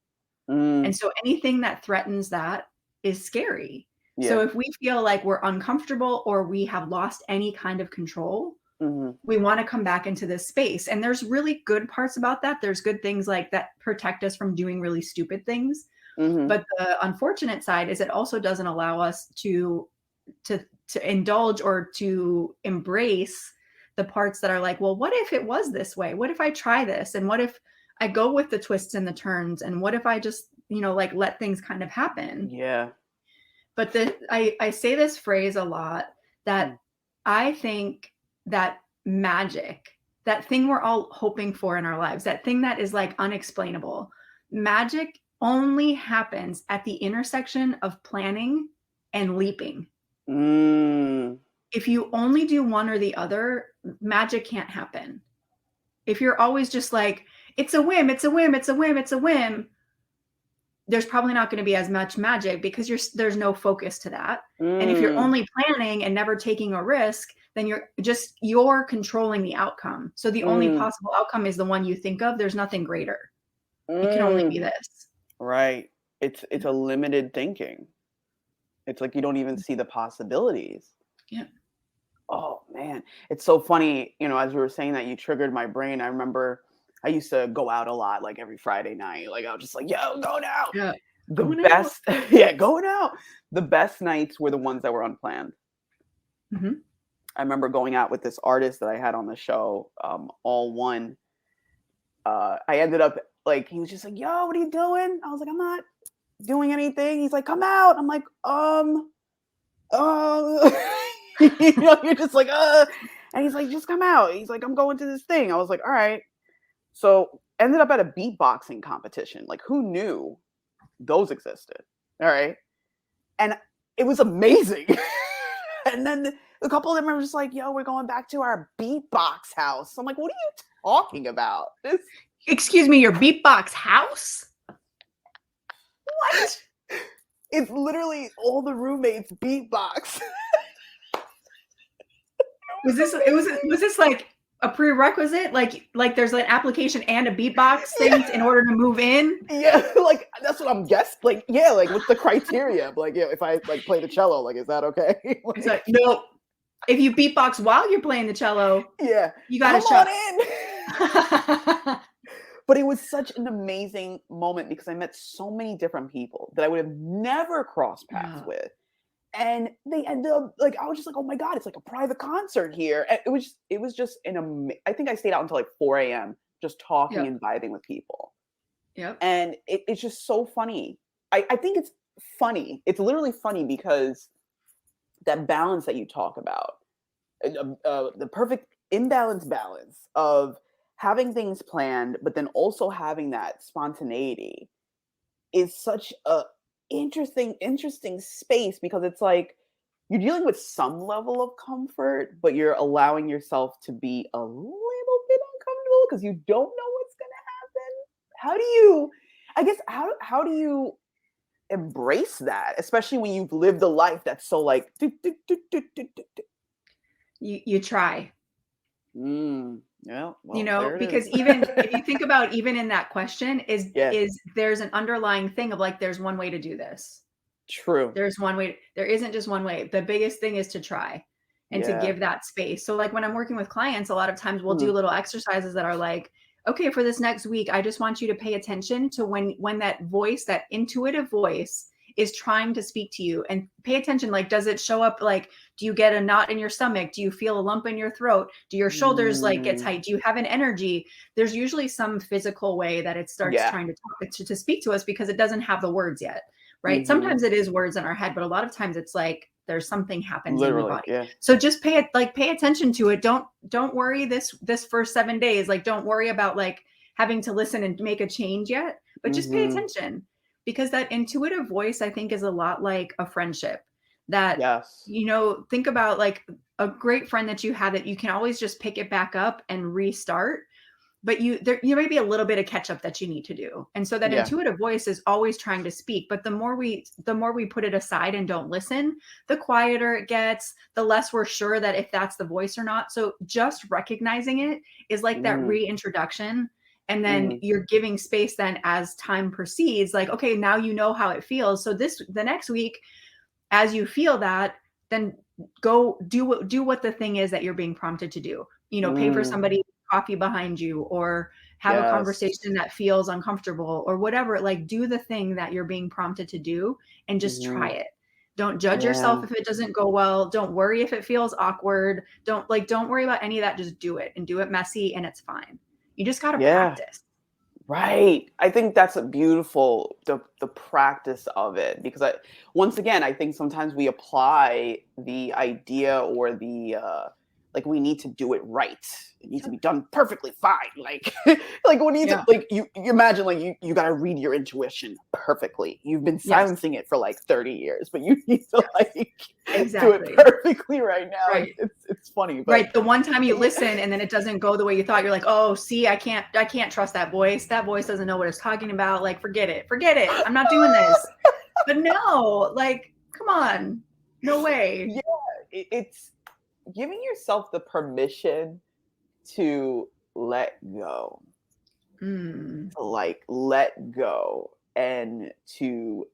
S2: And
S1: mm,
S2: so anything that threatens that is scary. So
S1: yeah.
S2: if we feel like we're uncomfortable or we have lost any kind of control,
S1: Mhm,
S2: we want to come back into this space. And there's really good parts about that. There's good things like that protect us from doing really stupid things.
S1: mhm,
S2: But the unfortunate side is it also doesn't allow us to indulge or to embrace the parts that are like, well, what if it was this way? What if I try this? And what if I go with the twists and the turns? And what if I just, like let things kind of happen?
S1: yeah.
S2: But I say this phrase a lot,
S1: Mm,
S2: that I think that magic, that thing we're all hoping for in our lives, that thing that is like unexplainable, magic only happens at the intersection of planning and leaping.
S1: mm,
S2: If you only do one or the other, magic can't happen. If you're always just like, it's a whim, it's a whim, it's a whim, it's a whim, there's probably not going to be as much magic because there's no focus to that. And if you're
S1: mm,
S2: only planning and never taking a risk, then you're controlling the outcome. So the only
S1: mm,
S2: possible outcome is the one you think of. There's nothing greater. It can only be
S1: mm.
S2: this.
S1: Right. It's a limited thinking. It's like you don't even see the possibilities.
S2: Yeah.
S1: Oh man, it's so funny. As we were saying that, you triggered my brain. I remember I used to go out a lot, like every Friday night. Like I was just like, "Yo, going out."
S2: Yeah.
S1: The
S2: Going out.
S1: best, yeah, going out. The best nights were the ones that were unplanned.
S2: Hmm.
S1: I remember going out with this artist that I had on the show, All One. I ended up like he was just like, "Yo, what are you doing?" I was like, "I'm not doing anything." He's like, "Come out." I'm like, You're just like, and he's like, just come out. He's like, I'm going to this thing. I was like, all right. So ended up at a beatboxing competition. Like, who knew those existed? All right. And it was amazing. And then a couple of them are just like, yo, we're going back to our beatbox house. I'm like, what are you talking about?
S2: Excuse me, your beatbox house?
S1: What? It's literally all the roommates beatbox.
S2: Was this like a prerequisite? Like there's an application and a beatbox thing in order to move in?
S1: Yeah, like that's what I'm guessing. Like, yeah, like what's the criteria? Like, yeah, if I like play the cello, like, is that okay? Like,
S2: It's like, no. If you beatbox while you're playing the cello,
S1: yeah,
S2: you gotta
S1: come
S2: shut.
S1: on in. But it was such an amazing moment because I met so many different people that I would have never crossed paths with. And they ended up like, I was just like, oh my God, it's like a private concert here. And it was just I think I stayed out until like 4 a.m. just talking and vibing with people.
S2: Yep.
S1: And it's just so funny. I think it's funny. It's literally funny because that balance that you talk about, the perfect balance of having things planned, but then also having that spontaneity is such a interesting space because it's like you're dealing with some level of comfort, but you're allowing yourself to be a little bit uncomfortable because you don't know what's going to happen. How do you embrace that, especially when you've lived a life that's so like
S2: You try.
S1: Yeah,
S2: well, because even if you think about even in that question is there's an underlying thing of like there's one way to do this.
S1: True.
S2: There's one way. There isn't just one way. The biggest thing is to try and to give that space. So like when I'm working with clients, a lot of times we'll do little exercises that are like, okay, for this next week, I just want you to pay attention to when that voice, that intuitive voice is trying to speak to you, and pay attention. Like, does it show up? Like, do you get a knot in your stomach? Do you feel a lump in your throat? Do your shoulders like get tight? Do you have an energy? There's usually some physical way that it starts trying to talk to speak to us because it doesn't have the words yet. Right. Sometimes it is words in our head, but a lot of times it's like there's something happens in the body. So just pay attention to it. Don't worry this first 7 days. Like, don't worry about like having to listen and make a change yet, but just pay attention, because that intuitive voice, I think, is a lot like a friendship that, think about like a great friend that you have that you can always just pick it back up and restart. But there may be a little bit of catch up that you need to do. And so that intuitive voice is always trying to speak. But the more we put it aside and don't listen, the quieter it gets, the less we're sure that if that's the voice or not. So just recognizing it is like that reintroduction. And then you're giving space then as time proceeds, like, okay, now you know how it feels. So the next week, as you feel that, then go do what the thing is that you're being prompted to do. Pay for somebody coffee behind you, or have a conversation that feels uncomfortable, or whatever. Like, do the thing that you're being prompted to do and just try it. Don't judge yourself if it doesn't go well. Don't worry if it feels awkward. Don't worry about any of that. Just do it, and do it messy, and it's fine. You just got to practice.
S1: Right. I think that's a beautiful, the practice of it, because once again, I think sometimes we apply the idea or the, like we need to do it right. It needs to be done perfectly fine. Like, like we need to, like you imagine like you got to read your intuition perfectly. You've been silencing it for like 30 years, but you need to like do it perfectly right now.
S2: Right.
S1: It's funny. But,
S2: right. The one time you listen and then it doesn't go the way you thought, you're like, oh, see, I can't trust that voice. That voice doesn't know what it's talking about. Like, forget it. I'm not doing this. But no, like, come on. No way.
S1: Yeah. It's giving yourself the permission to let go, to like let go, and to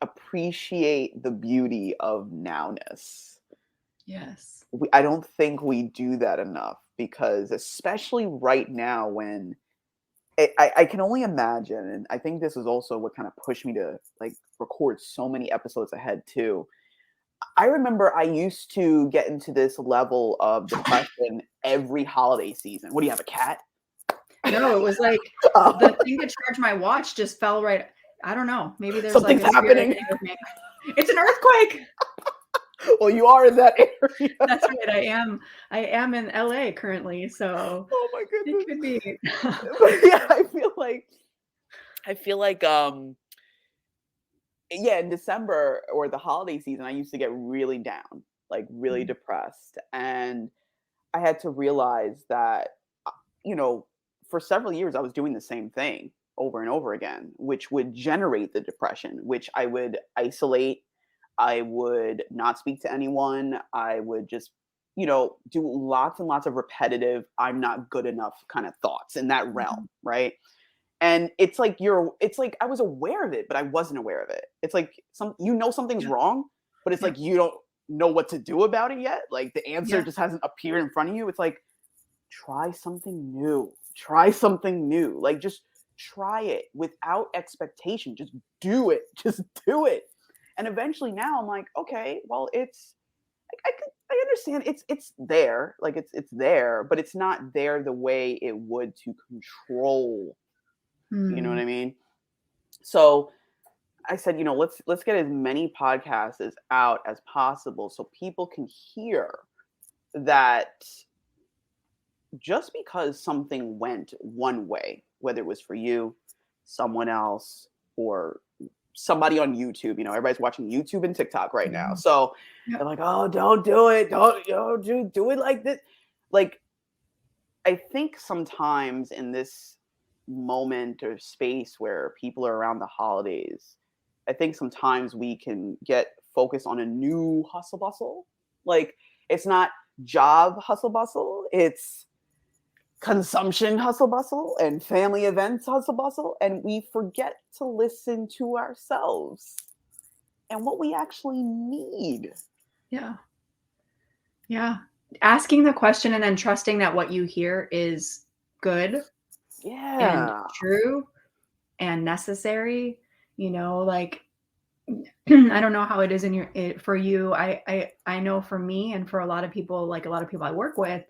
S1: appreciate the beauty of nowness.
S2: Yes.
S1: I don't think we do that enough, because especially right now when I can only imagine, and I think this is also what kind of pushed me to like record so many episodes ahead too. I remember I used to get into this level of depression every holiday season. What do you have, a cat?
S2: No, it was like the thing to charge my watch just fell right. I don't know. Maybe there's
S1: something's
S2: like
S1: happening.
S2: With me. It's an earthquake.
S1: Well, you are in that area.
S2: That's right. I am in LA currently, so
S1: Oh my
S2: it
S1: goodness.
S2: could be.
S1: But yeah, I feel like yeah, in December or the holiday season, I used to get really down, like really
S2: Mm,
S1: depressed. And I had to realize that, uh, you know, for several years, I was doing the same thing over and over again, which would generate the depression, which I would isolate. I would not speak to anyone. I would just, do lots and lots of repetitive, I'm not good enough kind of thoughts in that
S2: mhm.
S1: realm. Right. And it's like I was aware of it, but I wasn't aware of it. It's like something's
S2: Yeah.
S1: wrong, but it's
S2: Yep.
S1: like you don't know what to do about it yet. Like the answer
S2: Yeah.
S1: just hasn't appeared in front of you. It's like try something new. Try something new. Like just try it without expectation. Just do it. Just do it. And eventually now I'm like, okay, well I understand it's there. Like it's there, but it's not there the way it would to control, you know what
S2: Mm,
S1: I mean? So I said, let's get as many podcasts as out as possible so people can hear that just because something went one way, whether it was for you, someone else, or somebody on YouTube, everybody's watching YouTube and TikTok right now.
S2: mhm.
S1: So they're
S2: Yep.
S1: like, oh, don't do it. Don't, do it like this. Like, I think sometimes in this moment or space where people are around the holidays, I think sometimes we can get focused on a new hustle bustle. Like it's not job hustle bustle, it's consumption hustle bustle and family events hustle bustle. And we forget to listen to ourselves and what we actually need.
S2: Yeah. Yeah. Asking the question and then trusting that what you hear is good and
S1: Yeah.
S2: true and necessary, like I don't know how it is for you. I know for me and for a lot of people, like a lot of people I work with,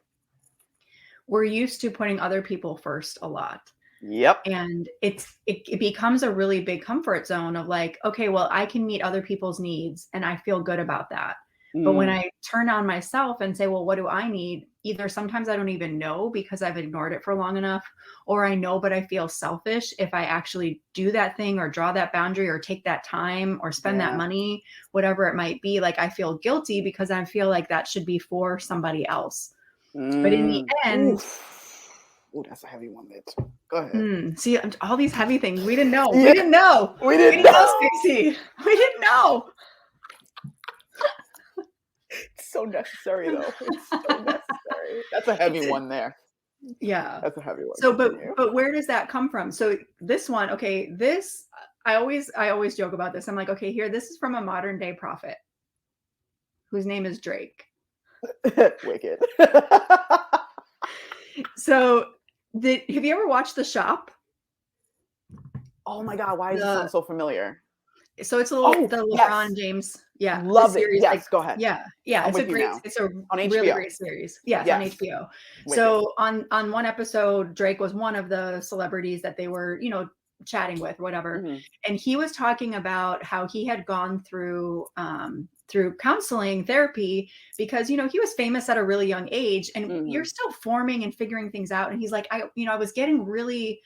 S2: we're used to putting other people first a lot.
S1: Yep.
S2: And it becomes a really big comfort zone of like, okay, well, I can meet other people's needs and I feel good about that. But when
S1: Mm,
S2: I turn on myself and say, well, what do I need? Either sometimes I don't even know because I've ignored it for long enough, or I know, but I feel selfish if I actually do that thing or draw that boundary or take that time or spend that
S1: yeah.
S2: money, whatever it might be. Like I feel guilty because I feel like that should be for somebody else. But in the end,
S1: Oof. Oh, that's a heavy one, Mitch. Go ahead.
S2: See, all these heavy things. We didn't know. We
S1: Yeah,
S2: didn't know.
S1: we
S2: We
S1: didn't
S2: didn't know,
S1: know.
S2: Stacey. We didn't know.
S1: It's so necessary, though. It's so necessary. That's a heavy
S2: It's
S1: one there.
S2: yeah.
S1: That's a heavy one.
S2: So, but
S1: Continue.
S2: but where does that come from? So this one, okay, this I always joke about this. I'm like, okay, here, this is from a modern day prophet whose name is Drake.
S1: Wicked.
S2: So, have you ever watched The Shop?
S1: Oh my God, why does it
S2: The
S1: sound so familiar?
S2: So it's
S1: Oh,
S2: the LeBron
S1: yes.
S2: James, yeah, the
S1: Love it.
S2: series, like
S1: Yes, go ahead.
S2: yeah,
S1: I'm with you now.
S2: it's a
S1: On
S2: really
S1: HBO.
S2: great series. Yeah, it's on
S1: Yes.
S2: HBO.
S1: Wicked.
S2: So on one episode, Drake was one of the celebrities that they were, chatting with, whatever.
S1: Hmm.
S2: And he was talking about how he had gone through counseling therapy because he was famous at a really young age and you're
S1: Hmm.
S2: still forming and figuring things out. And he's like, I was getting really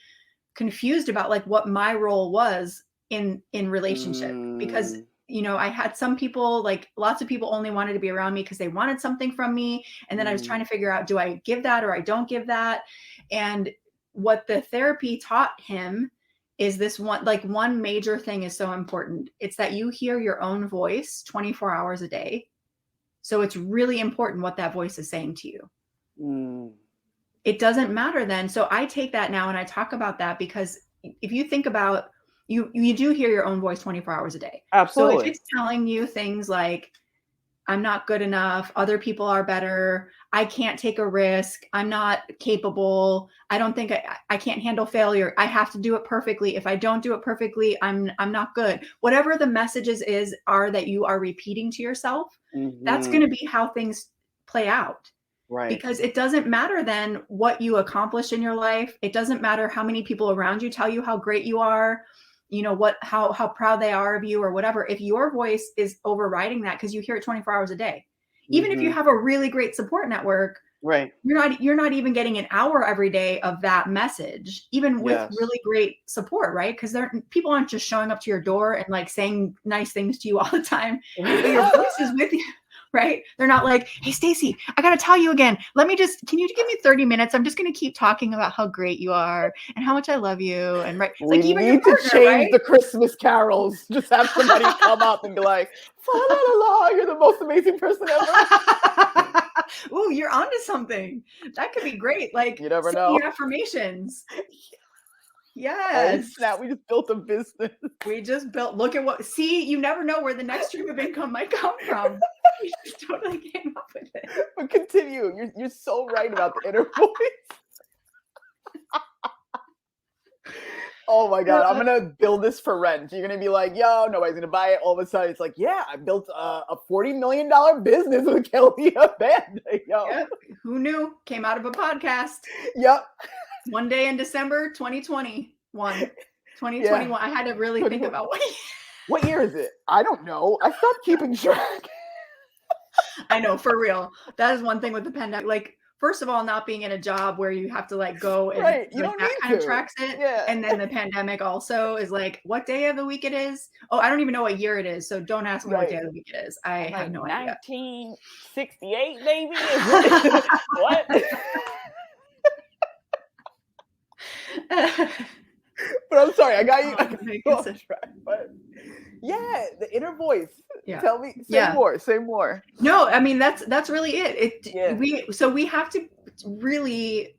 S2: confused about like what my role was in relationship because
S1: Mm,
S2: I had some people, like lots of people only wanted to be around me because they wanted something from me, and then I was trying to
S1: mm,
S2: figure out, do I give that or I don't give that? And what the therapy taught him is this one major thing is so important. It's that you hear your own voice 24 hours a day. So it's really important what that voice is saying to you.
S1: mm.
S2: It doesn't matter then. So I take that now and I talk about that because if you think about, you do hear your own voice 24 hours a day. So if
S1: Absolutely.
S2: it's telling you things like, I'm not good enough, other people are better, I can't take a risk, I'm not capable, I don't think I can't handle failure, I have to do it perfectly, if I don't do it perfectly, I'm not good, whatever the messages are that you are repeating to yourself, that's going
S1: Hmm.
S2: to be how things play out.
S1: Right.
S2: Because it doesn't matter then what you accomplish in your life. It doesn't matter how many people around you tell you how great you are. how proud they are of you or whatever, if your voice is overriding that because you hear it 24 hours a day, even if you have a really great support network,
S1: right.
S2: you're not even getting an hour every day of that message, even with
S1: Yes.
S2: really great support, right? Because people aren't just showing up to your door and like saying nice things to you all the time, but your voice is with you, right? They're not like, hey, Stacy, I got to tell you again. Can you give me 30 minutes? I'm just going to keep talking about how great you are and how much I love you. And right.
S1: We
S2: like even
S1: need
S2: your partner,
S1: to change
S2: right?
S1: the Christmas carols. Just have somebody come up and be like, fa la la la, you're the most amazing person ever.
S2: Ooh, you're onto something. That could be great. Like
S1: You never
S2: saying
S1: know.
S2: affirmations.
S1: Oh
S2: Yes.
S1: snap, we just built a business.
S2: We just built, look at you never know where the next stream of income might come from. We just totally came up with it.
S1: But continue. You're so right about the inner voice. Oh my God, I'm gonna build this for rent. You're gonna be like, yo, nobody's gonna buy it. All of a sudden, it's like, yeah, I built a $40 million business with Kelly Abanda. Yo.
S2: Yep. Who knew? Came out of a podcast.
S1: Yep.
S2: One day in December 2021.
S1: Yeah.
S2: I had to really think about
S1: what year is it? I don't know. I stopped keeping track.
S2: I know, for real. That is one thing with the pandemic. Like, first of all, not being in a job where you have to like go and
S1: Right. You
S2: like
S1: don't
S2: that
S1: need
S2: kind of
S1: to.
S2: tracks it.
S1: Yeah.
S2: And then the pandemic also is like, what day of the week it is? Oh, I don't even know what year it is. So don't ask me what day of the week it is. I have no idea.
S1: 1968, maybe? What? But I'm sorry, I got you off track. But yeah, the inner voice.
S2: Yeah.
S1: Tell me, say more, say more.
S2: No, I mean that's really it. We have to really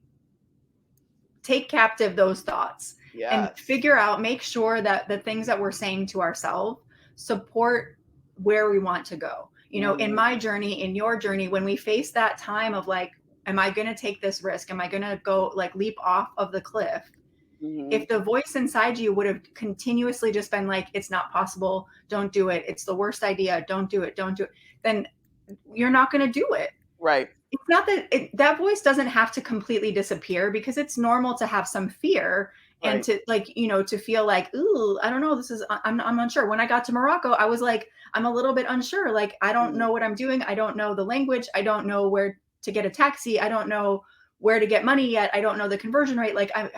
S2: take captive those thoughts and figure out, make sure that the things that we're saying to ourselves support where we want to go. In my journey, in your journey, when we face that time of like, am I going to take this risk? Am I going to go like leap off of the cliff? If the voice inside you would have continuously just been like, it's not possible, don't do it, it's the worst idea, don't do it, then you're not going to do it.
S1: Right.
S2: It's not that that voice doesn't have to completely disappear, because it's normal to have some fear and to like, to feel like, ooh, I don't know, I'm unsure. When I got to Morocco, I was like, I'm a little bit unsure. Like, I don't know what I'm doing. I don't know the language. I don't know where to get a taxi. I don't know where to get money yet. I don't know the conversion rate. Like I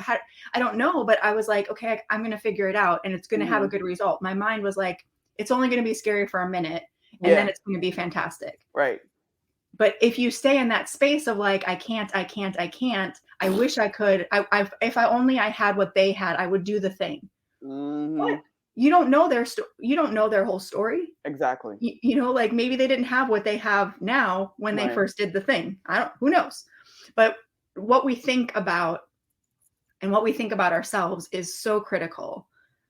S2: don't know, but I was like, okay, I'm going to figure it out and it's going to have a good result. My mind was like, it's only going to be scary for a minute and then it's going to be fantastic.
S1: Right.
S2: But if you stay in that space of like, I can't, I wish I could, if I only I had what they had, I would do the thing. But you don't know you don't know their whole story.
S1: Exactly.
S2: Like maybe they didn't have what they have now when they first did the thing. Who knows? But what we think about and what we think about ourselves is so critical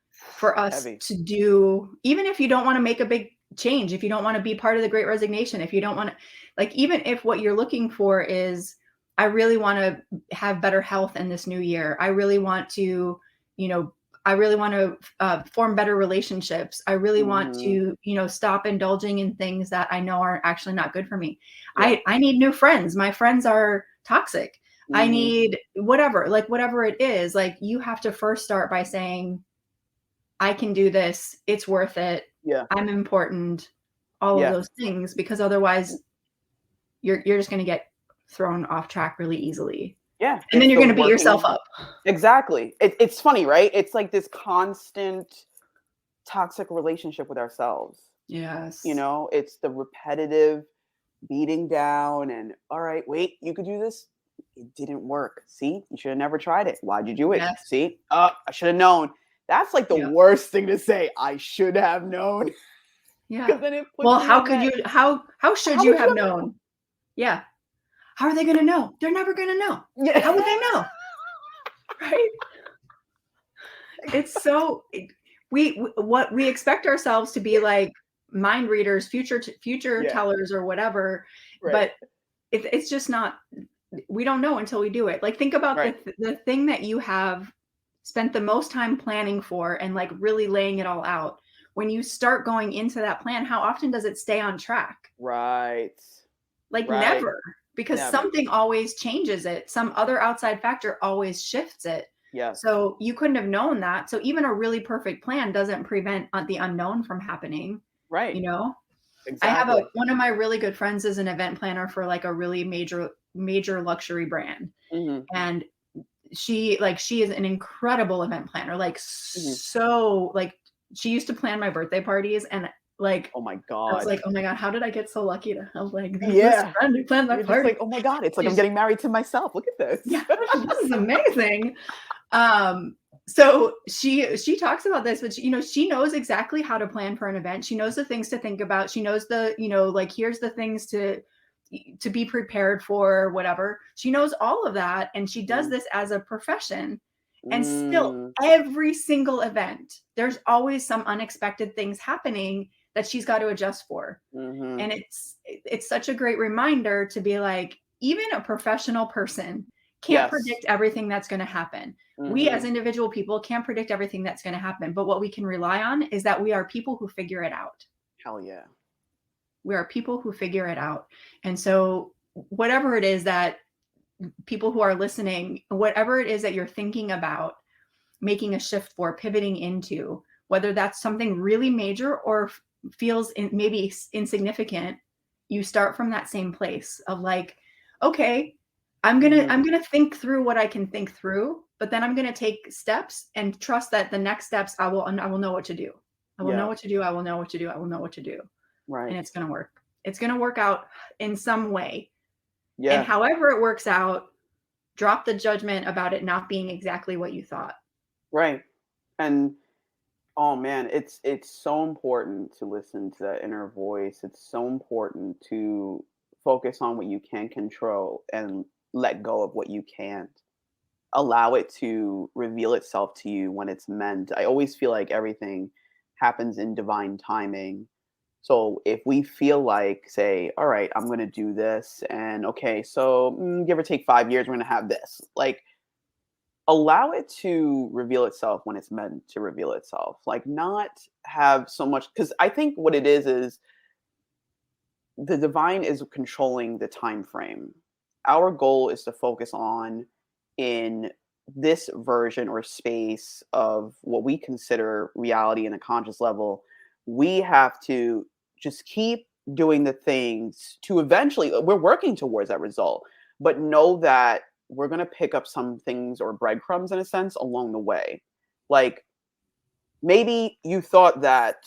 S2: for us to do, even if you don't want to make a big change, if you don't want to be part of the Great Resignation, if you don't want to, like, even if what you're looking for is, I really want to have better health in this new year. I really want to, form better relationships. I really want to, stop indulging in things that I know are actually not good for me. Yeah. I need new friends. My friends are toxic. I need whatever it is. Like, you have to first start by saying, I can do this. It's worth it.
S1: Yeah.
S2: I'm important. All of those things, because otherwise you're just going to get thrown off track really easily.
S1: Yeah.
S2: And then you're going to beat yourself up.
S1: Exactly. It's funny, right? It's like this constant toxic relationship with ourselves.
S2: Yes.
S1: It's the repetitive beating down and, all right, wait, you could do this. It didn't work. See, you should have never tried it. Why'd you do it? Yes. See, I should have known. That's like the worst thing to say. I should have known.
S2: Yeah. Then how should you have known? Yeah. How are they going to know? They're never going to know. Yeah. How would they know? Right? It's so, we expect ourselves to be like mind readers, future tellers or whatever, but it's just not, we don't know until we do it. Like, think about the thing that you have spent the most time planning for and like really laying it all out. When you start going into that plan, how often does it stay on track?
S1: Right.
S2: Never, because something always changes it. Some other outside factor always shifts it.
S1: Yes.
S2: So you couldn't have known that. So even a really perfect plan doesn't prevent the unknown from happening,
S1: Right.
S2: you know? I have
S1: Exactly.
S2: one of my really good friends is an event planner for like a really major luxury brand.
S1: Hmm.
S2: And she is an incredible event planner. Like
S1: Hmm.
S2: so like she used to plan my birthday parties and like
S1: Oh my
S2: I was
S1: God.
S2: like, oh my God, how did I get so lucky to have like this
S1: Yeah.
S2: friend who planned my
S1: You're just
S2: party?
S1: like, oh my God, it's like I'm
S2: She's,
S1: getting married to myself. Look at this.
S2: yeah, this is amazing. Um, so she talks about this, but she knows exactly how to plan for an event. She knows the things to think about. She knows like here's the things to be prepared for, whatever. She knows all of that, and she does
S1: Mm,
S2: this as a profession. And still,
S1: mm,
S2: every single event, there's always some unexpected things happening that she's got to adjust for.
S1: mhm.
S2: And it's such a great reminder to be like, even a professional person can't
S1: Yes.
S2: predict everything that's going to happen. We as
S1: Mhm.
S2: individual people can't predict everything that's going to happen, but what we can rely on is that we are people who figure it out.
S1: Hell yeah.
S2: We are people who figure it out. And so whatever it is that people who are listening, whatever it is that you're thinking about making a shift for, pivoting into, whether that's something really major or feels maybe insignificant, you start from that same place of like, okay,
S1: Mhm.
S2: I'm gonna think through what I can think through, but then I'm gonna take steps and trust that the next steps I will know what to do. I will know
S1: Yeah.
S2: what to do. I will know what to do. I will know what to do,
S1: Right.
S2: and it's gonna work. It's gonna work out in some way, and
S1: Yeah.
S2: however it works out, drop the judgment about it not being exactly what you thought.
S1: Right. And oh man, it's so important to listen to that inner voice. It's so important to focus on what you can control and let go of what you can't. Allow it to reveal itself to you when it's meant. I always feel like everything happens in divine timing. So if we feel like, say, all right, I'm going to do this, and okay, so give or take 5 years, we're going to have this. Like, allow it to reveal itself when it's meant to reveal itself. Like, not have so much, because I think what it is the divine is controlling the time frame. Our goal is to focus on in this version or space of what we consider reality in a conscious level. We have to just keep doing the things to eventually, we're working towards that result, but know that we're going to pick up some things or breadcrumbs in a sense along the way. Like, maybe you thought that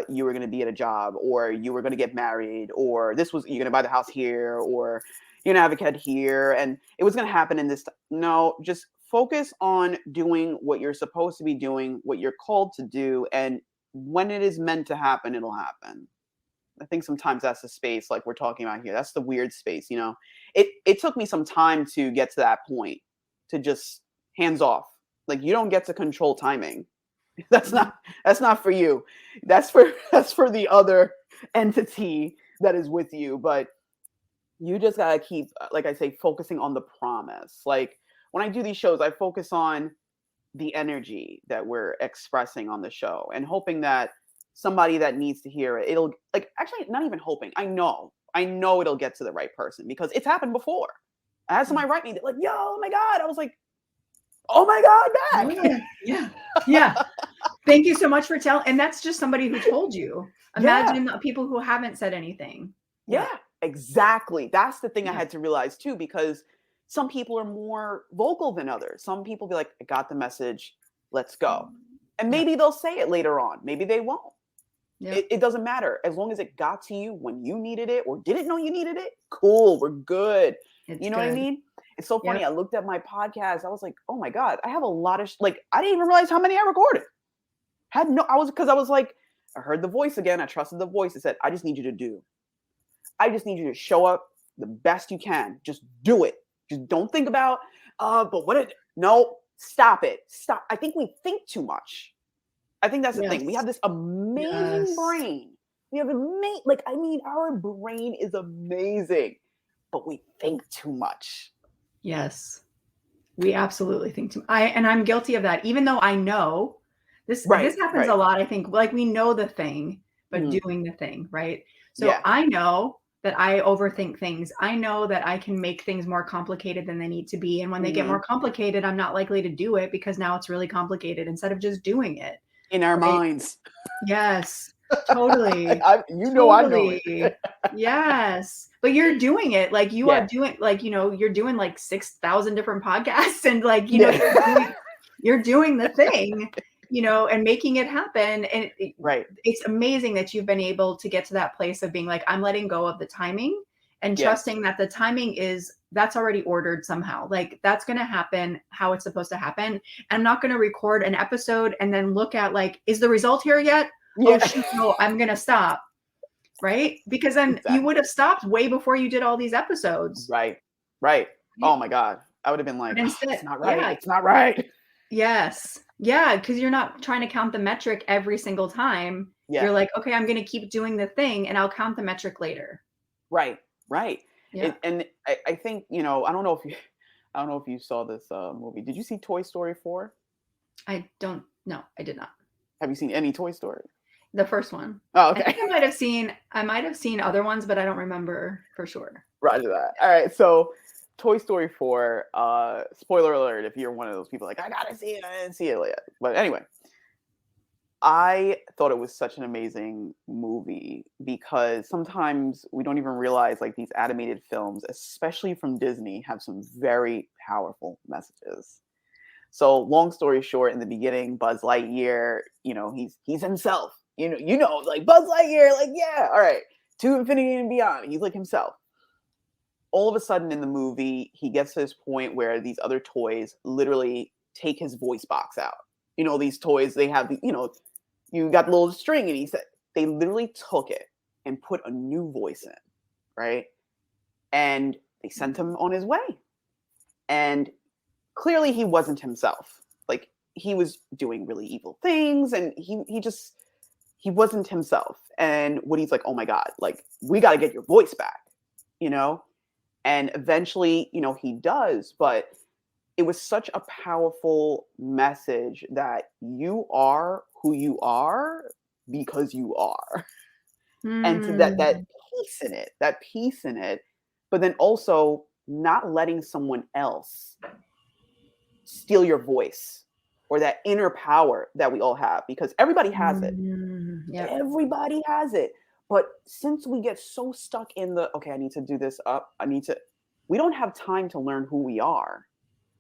S1: you were going to be at a job, or you were going to get married, or this was, you're going to buy the house here, or you're going to have a kid here, and it was going to happen in this no, just focus on doing what you're supposed to be doing, what you're called to do, and when it is meant to happen, it'll happen. I think sometimes that's the space like we're talking about here. That's the weird space, you know. It took me some time to get to that point, to just hands off. Like, you don't get to control timing. That's
S2: Mhm.
S1: not that's not for you. That's for that's for the other entity that is with you. But you just gotta keep, like I say, focusing on the promise. Like, when I do these shows, I focus on the energy that we're expressing on the show and hoping that somebody that needs to hear it, it'll, like, actually not even hoping. I know it'll get to the right person because it's happened before. I had somebody write me like, "Yo, oh my god!" I was like, "Oh my god, back!"
S2: Yeah, yeah, yeah. Thank you so much for telling. And that's just somebody who told you.
S1: Yeah.
S2: Imagine the people who haven't said anything.
S1: Yeah,
S2: Yeah,
S1: exactly. That's the thing I
S2: yeah.
S1: had to realize too, because some people are more vocal than others. Some people be like, I got the message, let's go. And
S2: Yep,
S1: maybe they'll say it later on. Maybe they won't.
S2: yep.
S1: It doesn't matter. As long as it got to you when you needed it or didn't know you needed it, cool, we're good.
S2: It's
S1: You know what I
S2: good.
S1: mean? It's so funny.
S2: Yep.
S1: I looked at my podcast. I was like, oh my God, I have a lot of, like, I didn't even realize how many I recorded. Had no, because I was like, I heard the voice again. I trusted the voice. It said, I just need you to do. I just need you to show up the best you can. Just do it. Just don't think about, but what it, no, stop it. Stop. I think we think too much. I think that's the thing. We
S2: Yes.
S1: have this amazing
S2: Yes.
S1: brain. We have like, I mean, our brain is amazing, but we think too much.
S2: Yes. We absolutely think too. I'm guilty of that. Even though I know this
S1: Right,
S2: happens
S1: right.
S2: a lot. I think like we know the thing, but
S1: Mhm.
S2: doing the thing, right? So
S1: Yeah.
S2: I know that I overthink things. I know that I can make things more complicated than they need to be. And when they get more complicated, I'm not likely to do it because now it's really complicated instead of just doing it.
S1: In our
S2: Right?
S1: minds.
S2: Yes, totally.
S1: You know I know it.
S2: Totally. Yes. But you're doing it. Like you are
S1: Yeah.
S2: doing, like, you're doing like 6,000 different podcasts and like,
S1: Yeah.
S2: you're doing the thing, and making it happen. And
S1: Right.
S2: it's amazing that you've been able to get to that place of being like, I'm letting go of the timing and
S1: Yes.
S2: trusting that the timing that's already ordered somehow. Like that's going to happen how it's supposed to happen. And I'm not going to record an episode and then look at like, is the result here yet?
S1: Yeah.
S2: Oh shoot, no, I'm going to stop. Right? Because then you would have stopped way before you did all these episodes.
S1: Right. Oh my God. I would have been like,
S2: instead,
S1: it's not right.
S2: Yeah.
S1: It's not right.
S2: Yes. Yeah. Because you're not trying to count the metric every single time.
S1: Yeah.
S2: You're like, okay, I'm going to keep doing the thing and I'll count the metric later.
S1: Right.
S2: Yeah.
S1: And I think, I don't know if you saw this movie. Did you see Toy Story 4?
S2: No, I did not.
S1: Have you seen any Toy Story?
S2: The first one.
S1: Oh, okay.
S2: I think I might have seen other ones, but I don't remember for sure.
S1: Roger that. All right. So Toy Story 4, spoiler alert, if you're one of those people like, I gotta see it, I didn't see it yet. But anyway, I thought it was such an amazing movie because sometimes we don't even realize like these animated films, especially from Disney, have some very powerful messages. So long story short, in the beginning, Buzz Lightyear, he's himself. Like Buzz Lightyear, like, yeah, all right, to infinity and beyond. He's like himself. All of a sudden in the movie, he gets to this point where these other toys literally take his voice box out. These toys, they have you got the little string, and he said they literally took it and put a new voice in, right? And they sent him on his way. And clearly he wasn't himself. Like he was doing really evil things, and he wasn't himself. And Woody's like, oh my God, like we got to get your voice back, and eventually, he does, but it was such a powerful message that you are who you are because you are. And to that peace in it, but then also not letting someone else steal your voice or that inner power that we all have, because everybody has it.
S2: Yep.
S1: Everybody has it. But since we get so stuck in okay, I need to do this up. We don't have time to learn who we are.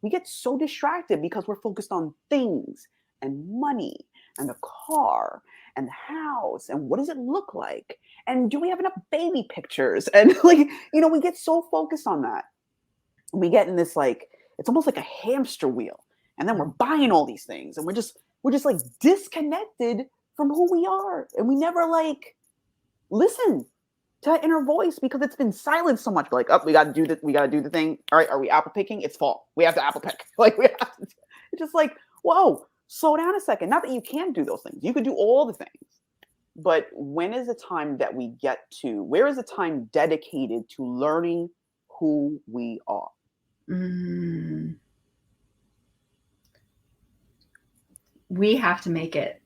S1: We get so distracted because we're focused on things and money and the car and the house and what does it look like? And do we have enough baby pictures? And we get so focused on that. We get in this it's almost like a hamster wheel. And then we're buying all these things and we're just like disconnected from who we are. And we never listen to that inner voice because it's been silenced so much. We're like, oh, we got to do this. We got to do the thing. All right. Are we apple picking? It's fall. We have to apple pick. It's just like, whoa, slow down a second. Not that you can't do those things. You could do all the things. But when is the time that where is the time dedicated to learning who we are?
S2: We have to make it.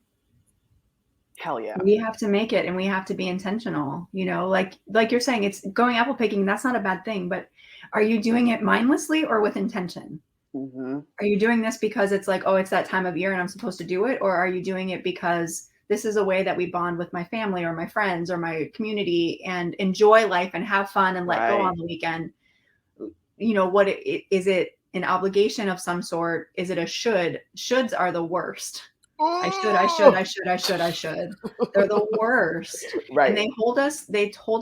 S1: Hell yeah.
S2: We have to make it, and we have to be intentional, like you're saying, it's going apple picking. That's not a bad thing, but are you doing it mindlessly or with intention?
S1: Mm-hmm.
S2: Are you doing this because it's like, oh, it's that time of year and I'm supposed to do it? Or are you doing it because this is a way that we bond with my family or my friends or my community and enjoy life and have fun and let go on the weekend? Is it an obligation of some sort? Is it a should? Shoulds are the worst. I should. They're the worst.
S1: Right.
S2: And they hold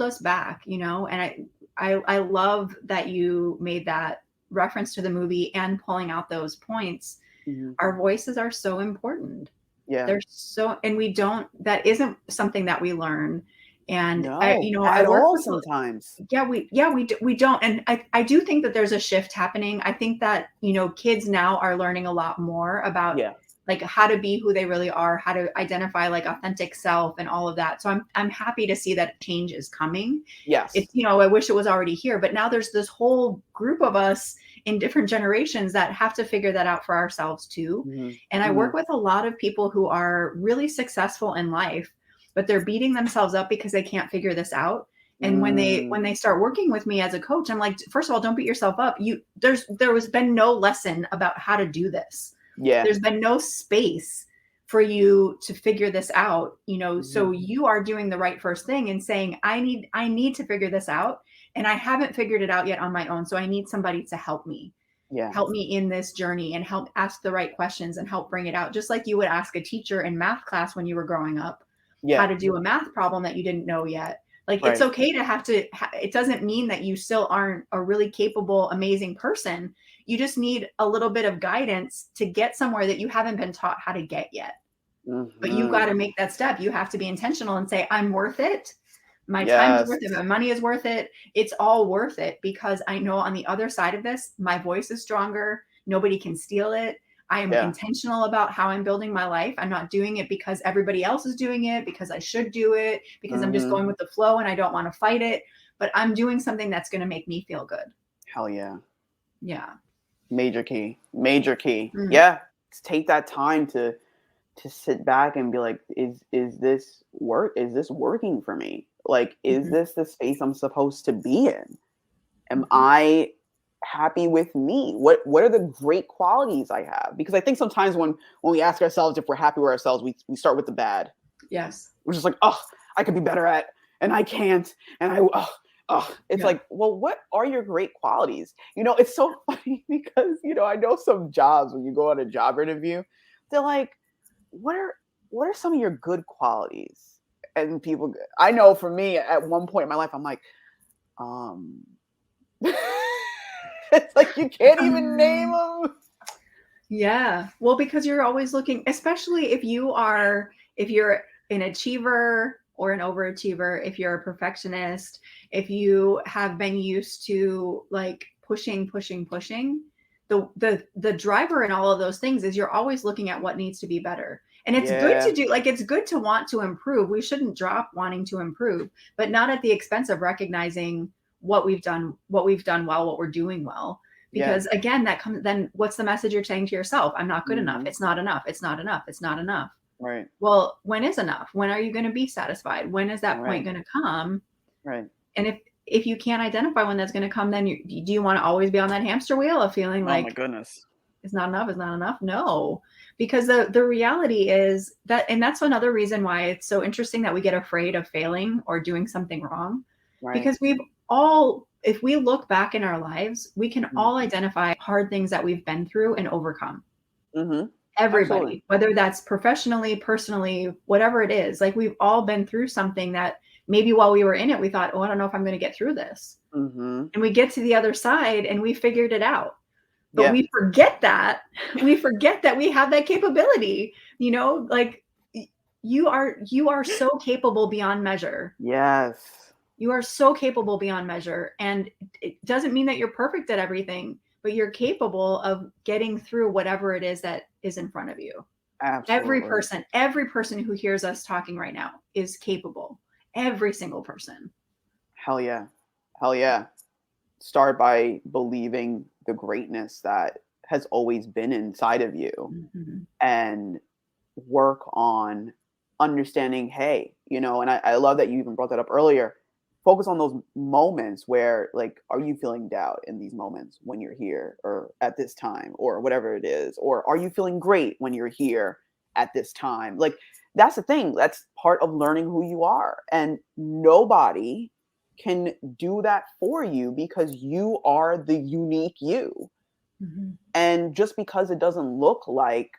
S2: us back, and I love that you made that reference to the movie and pulling out those points. Mm-hmm. Our voices are so important.
S1: Yeah.
S2: They're so, and that isn't something that we learn. And
S1: no,
S2: I work
S1: all sometimes.
S2: We don't. And I do think that there's a shift happening. I think that, kids now are learning a lot more about how to be who they really are, how to identify authentic self and all of that. So I'm happy to see that change is coming.
S1: Yes.
S2: It's, I wish it was already here, but now there's this whole group of us in different generations that have to figure that out for ourselves too. Mm-hmm. And I work with a lot of people who are really successful in life, but they're beating themselves up because they can't figure this out. And when they start working with me as a coach, I'm like, first of all, don't beat yourself up. There has been no lesson about how to do this.
S1: Yeah.
S2: There's been no space for you to figure this out, so
S1: Mhm.
S2: you are doing the right first thing and saying, I need to figure this out. And I haven't figured it out yet on my own. So I need somebody to help me
S1: Yeah.
S2: in this journey and help ask the right questions and help bring it out. Just like you would ask a teacher in math class when you were growing up how
S1: Yeah.
S2: to do a math problem that you didn't know yet. Like, it's
S1: Right.
S2: okay to have to, it doesn't mean that you still aren't a really capable, amazing person. You just need a little bit of guidance to get somewhere that you haven't been taught how to get yet. But you've got
S1: Mhm.
S2: to make that step. You have to be intentional and say, I'm worth it. My time is
S1: Yes.
S2: worth it. My money is worth it. It's all worth it because I know on the other side of this, my voice is stronger. Nobody can steal it. I am
S1: Yeah.
S2: intentional about how I'm building my life. I'm not doing it because everybody else is doing it, because I should do it, because I'm just
S1: Mhm.
S2: going with the flow and I don't want to fight it. But I'm doing something that's going to make me feel good.
S1: Hell yeah.
S2: Yeah.
S1: Major key. Major key.
S2: Mm.
S1: Yeah. Take that time to sit back and be like, is this working for me? Like, is
S2: Mhm.
S1: this the space I'm supposed to be in? Am
S2: Mhm.
S1: I happy with me? What are the great qualities I have? Because I think sometimes when we ask ourselves if we're happy with ourselves, we start with the bad.
S2: Yes.
S1: We're just like, oh, I could be better at, and I can't, and it's
S2: Yeah.
S1: like, well, what are your great qualities? It's so funny because I know some jobs when you go on a job interview, they're like, what are some of your good qualities? And people, I know for me, at one point in my life, I'm like, um, it's like you can't even name
S2: Um,
S1: them.
S2: Yeah. Well, because you're always looking, especially if you're an achiever or an overachiever, if you're a perfectionist, if you have been used to like pushing, pushing, pushing, the driver in all of those things is you're always looking at what needs to be better. And it's good to
S1: Yeah,
S2: do, like, it's good to want to improve. We shouldn't drop wanting to improve, but not at the expense of recognizing what we've done well, what we're doing well,
S1: yeah,
S2: because again, that comes, then what's the message you're saying to yourself? I'm not good enough.
S1: hmm,
S2: It's not enough. It's not enough. It's not enough.
S1: right,
S2: Well, when is enough? When are you going to be satisfied? When is that point
S1: right,
S2: going to come?
S1: right.
S2: And if you can't identify when that's going to come, then do you want to always be on that hamster wheel of feeling
S1: Oh my
S2: like
S1: goodness.
S2: it's not enough, it's not enough? No, because the reality is that, and that's another reason why it's so interesting that we get afraid of failing or doing something wrong,
S1: Right.
S2: because we've all, if we look back in our lives, we can
S1: Mm-hmm.
S2: all identify hard things that we've been through and overcome.
S1: Mm-hmm. Absolutely.
S2: Everybody, whether that's professionally, personally, whatever it is, like, we've all been through something that maybe while we were in it, we thought, oh, I don't know if I'm going to get through this.
S1: Mm-hmm.
S2: And we get to the other side and we figured it out. But
S1: Yeah.
S2: we forget that. We forget that we have that capability, like, you are so capable beyond measure.
S1: Yes.
S2: You are so capable beyond measure. And it doesn't mean that you're perfect at everything, but you're capable of getting through whatever it is that is in front of you.
S1: Absolutely.
S2: Every person who hears us talking right now is capable. Every single person.
S1: Hell yeah. Hell yeah. Start by believing the greatness that has always been inside of you
S2: Mhm.
S1: and work on understanding, hey, and I love that you even brought that up earlier. Focus on those moments where, like, are you feeling doubt in these moments when you're here or at this time or whatever it is? Or are you feeling great when you're here at this time? Like, that's the thing. That's part of learning who you are. And nobody can do that for you because you are the unique you.
S2: Mhm.
S1: And just because it doesn't look like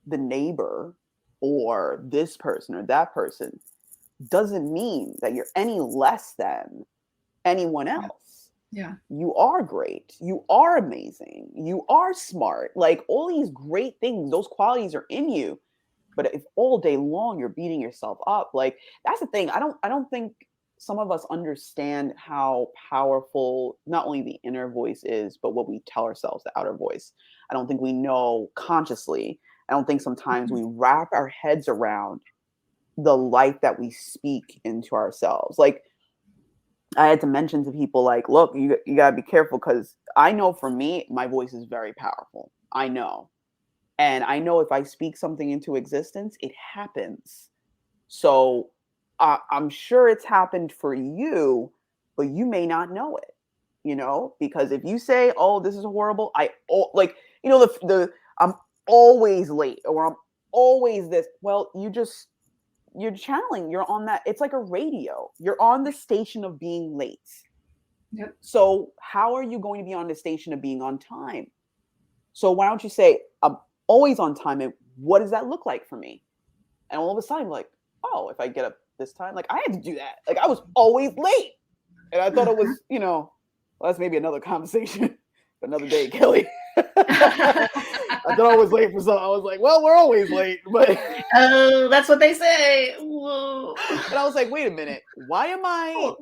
S1: the neighbor or this person or that person doesn't mean that you're any less than anyone
S2: Yeah.
S1: else.
S2: Yeah.
S1: You are great. You are amazing. You are smart. Like, all these great things, those qualities are in you. But if all day long you're beating yourself up, like, that's the thing. I don't think some of us understand how powerful not only the inner voice is, but what we tell ourselves, the outer voice. I don't think we know consciously. I don't think sometimes
S2: Mhm.
S1: we wrap our heads around the life that we speak into ourselves. Like, I had to mention to people, like, look, you gotta be careful because I know for me, my voice is very powerful. I know. And I know if I speak something into existence, it happens. So I'm sure it's happened for you, but you may not know it, because if you say, oh, this is horrible, like, the I'm always late, or I'm always this. Well, you're channeling, you're on that. It's like a radio. You're on the station of being late.
S2: Yep.
S1: So how are you going to be on the station of being on time? So why don't you say, I'm always on time, and what does that look like for me? And all of a sudden, like, oh, if I get up this time, like, I had to do that. Like, I was always late. And I thought it was, well, that's maybe another conversation, another day, Kelly. I thought I was late for something. I was like, well, we're always late. But
S2: oh, that's what they say. Whoa.
S1: And I was like, wait a minute. Why am I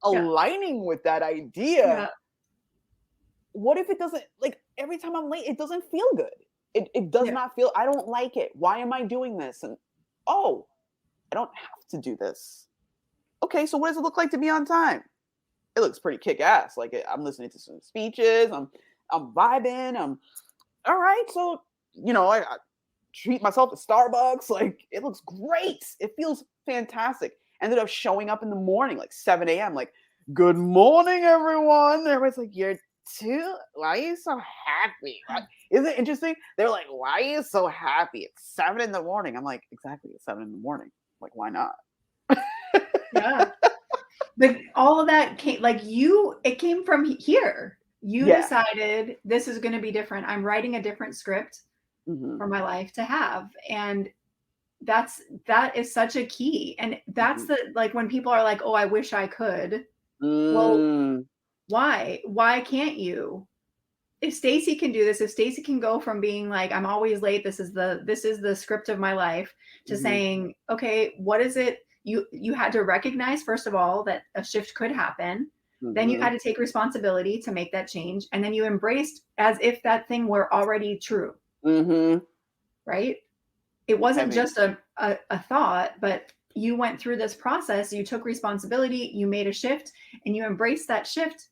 S1: aligning with that idea?
S2: Yeah.
S1: What if it doesn't, like, every time I'm late, it doesn't feel good. It does not feel, I don't like it. Why am I doing this? And, oh, I don't have to do this. Okay, so what does it look like to be on time? It looks pretty kick-ass. Like, I'm listening to some speeches. I'm vibing. All right. So, I treat myself at Starbucks. Like, it looks great. It feels fantastic. Ended up showing up in the morning, like 7 a.m. Like, good morning, everyone. Everybody's like, you're why are you so happy? Isn't it interesting? They're like, why are you so happy? It's 7 in the morning. I'm like, exactly, it's 7 in the morning. Like, why not?
S2: Yeah. But all of that came, it came from here. You decided this is going to be different. I'm writing a different script for my life to have. And that is such a key. And that's when people are like, oh, I wish I could. Well, why can't you? If Stacy can do this, if Stacy can go from being like, I'm always late, this is the script of my life, to saying, okay, what is it? You had to recognize, first of all, that a shift could happen. Then you had to take responsibility to make that change. And then you embraced as if that thing were already true. Right? It wasn't just a thought, but you went through this process. You took responsibility, you made a shift, and you embraced that shift.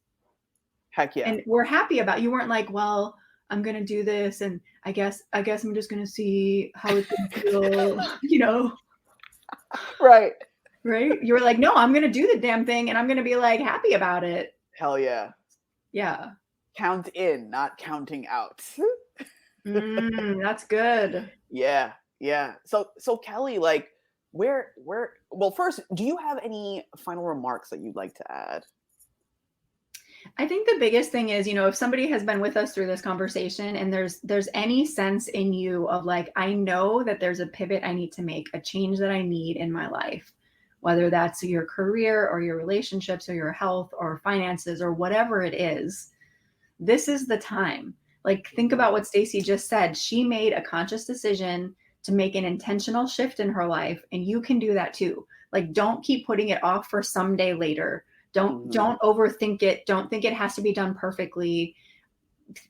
S1: Heck yeah.
S2: And we're happy about it. You weren't like, well, I'm going to do this, and I guess I'm just going to see how it's going to feel,
S1: Right.
S2: Right. You were like, no, I'm going to do the damn thing, and I'm going to be like happy about it.
S1: Hell yeah.
S2: Yeah.
S1: Count in, not counting out.
S2: That's good.
S1: Yeah. Yeah. So Kelly, like, well, first, do you have any final remarks that you'd like to add?
S2: I think the biggest thing is, if somebody has been with us through this conversation and there's any sense in you of like, I know that there's a pivot I need to make, a change that I need in my life, whether that's your career or your relationships or your health or finances or whatever it is, this is the time. Like, think about what Stacy just said. She made a conscious decision to make an intentional shift in her life, and you can do that too. Like, don't keep putting it off for someday later. Don't overthink it. Don't think it has to be done perfectly.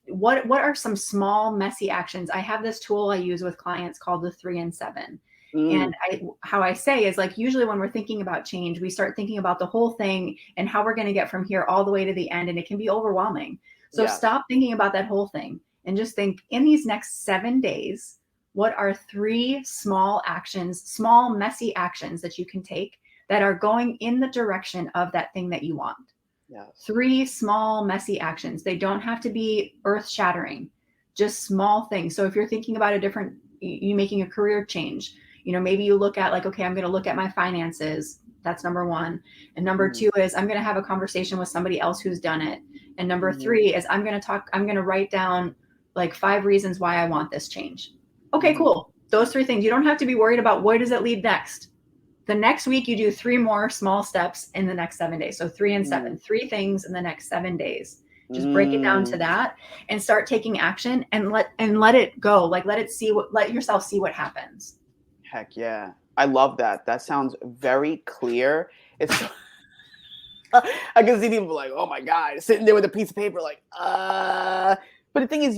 S2: What are some small, messy actions? I have this tool I use with clients called the 3 and 7. And how I say is, like, usually when we're thinking about change, we start thinking about the whole thing and how we're going to get from here all the way to the end. And it can be overwhelming. So stop thinking about that whole thing and just think, in these next 7 days, what are 3 small actions, small, messy actions that you can take that are going in the direction of that thing that you want? 3 small, messy actions. They don't have to be earth shattering, just small things. So if you're thinking about you making a career change, maybe you look at like, okay, I'm going to look at my finances. That's number 1. And number 2 is I'm going to have a conversation with somebody else who's done it. And number 3 is I'm going to write down like 5 reasons why I want this change. Okay, cool. Those 3 things. You don't have to be worried about where does it lead next. The next week you do 3 more small steps in the next 7 days. So 3 and 7, 3 things in the next 7 days. Just break it down to that and start taking action and let it go. Like, let yourself see what happens.
S1: Heck yeah. I love that. That sounds very clear. It's I can see people like, oh my God, sitting there with a piece of paper, like, but the thing is,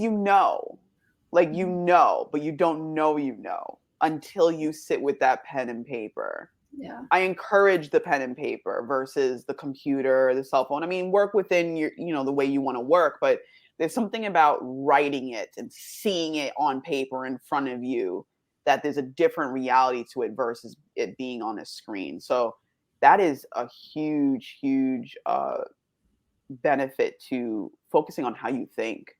S1: but you don't know until you sit with that pen and paper.
S2: Yeah.
S1: I encourage the pen and paper versus the computer, the cell phone. I mean, work within your, the way you want to work, but there's something about writing it and seeing it on paper in front of you that there's a different reality to it versus it being on a screen. So that is a huge, huge benefit to focusing on how you think.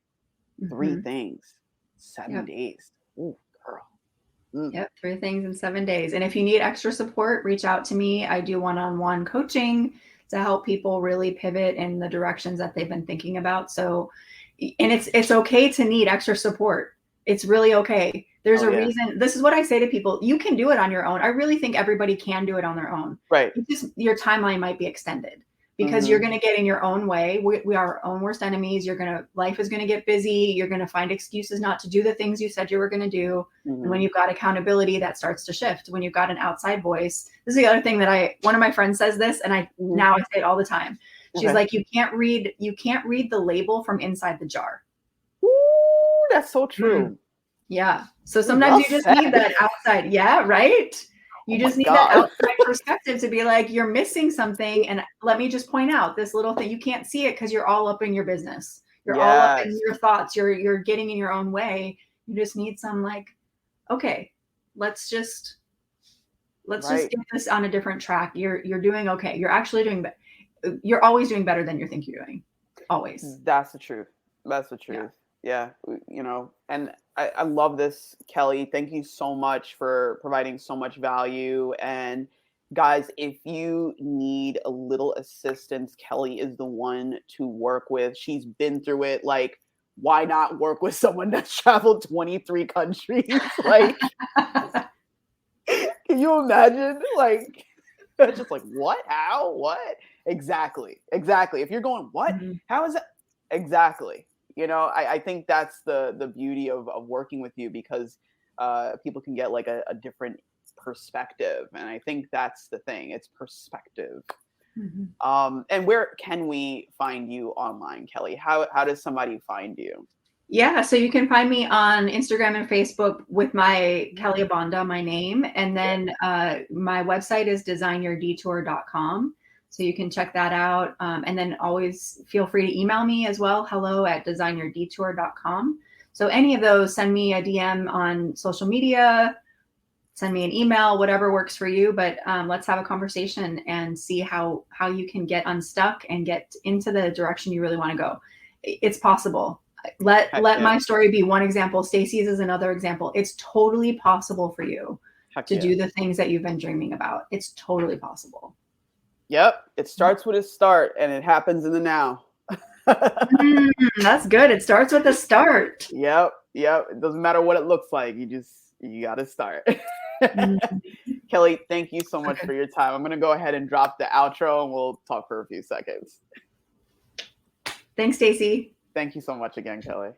S1: 3
S2: Mhm.
S1: things, 7
S2: Yep.
S1: days. Ooh, girl. Mm.
S2: Yep, 3 things in 7 days. And if you need extra support, reach out to me. I do one-on-one coaching to help people really pivot in the directions that they've been thinking about. So, and it's okay to need extra support. It's really okay. There's
S1: Oh,
S2: a
S1: yeah.
S2: reason. This is what I say to people. You can do it on your own. I really think everybody can do it on their own.
S1: Right.
S2: It's just your timeline might be extended because you're
S1: Mhm.
S2: going to get in your own way. We are our own worst enemies. Life is going to get busy. You're going to find excuses not to do the things you said you were going to do. And when
S1: Mhm.
S2: you've got accountability, that starts to shift. When you've got an outside voice, this is the other thing that one of my friends says this, and
S1: Mhm.
S2: now I say it all the time. She's
S1: Okay.
S2: like, you can't read the label from inside the jar.
S1: Ooh, that's so
S2: Mm,
S1: true.
S2: yeah. So
S1: Ooh,
S2: sometimes
S1: well
S2: you just need
S1: said.
S2: that outside. Yeah, right.
S1: Oh
S2: You
S1: my
S2: just need that
S1: god.
S2: outside perspective to be like, you're missing something. And let me just point out this little thing. You can't see it because you're all up in your business. You're all up in
S1: Yes.
S2: your thoughts. You're getting in your own way. You just need some like, okay, let's just
S1: Right.
S2: get this on a different track. You're doing okay. You're actually doing you're always doing better than you think you're doing. Always.
S1: That's the truth. That's the
S2: Yeah.
S1: truth. Yeah, and I love this, Kelly. Thank you so much for providing so much value. And guys, if you need a little assistance, Kelly is the one to work with. She's been through it. Like, why not work with someone that's traveled 23 countries? Like, can you imagine? Like, it's just like, what? How? What? Exactly. Exactly. If you're going, what?
S2: Mhm.
S1: How is that? Exactly. I think that's the beauty of working with you, because people can get like a different perspective. And I think that's the thing. It's perspective.
S2: Mhm.
S1: And where can we find you online, Kelly? How does somebody find you?
S2: Yeah, so you can find me on Instagram and Facebook with my Kelly Abanda, my name. And
S1: Yeah.
S2: then my website is designyourdetour.com. So you can check that out. And then always feel free to email me as well, hello@designyourdetour.com. So any of those, send me a DM on social media, send me an email, whatever works for you. But let's have a conversation and see how you can get unstuck and get into the direction you really want to go. It's possible.
S1: Heck
S2: Let
S1: yeah.
S2: my story be one example. Stacey's is another example. It's totally possible for you
S1: Heck
S2: to
S1: yeah.
S2: do the things that you've been dreaming about. It's totally possible.
S1: Yep. It starts with a start and it happens in the now.
S2: That's good. It starts with a start.
S1: Yep, yep. It doesn't matter what it looks like. You got to start.
S2: Mhm.
S1: Kelly, thank you so much
S2: Okay.
S1: for your time. I'm going to go ahead and drop the outro and we'll talk for a few seconds.
S2: Thanks, Stacey.
S1: Thank you so much again, Kelly.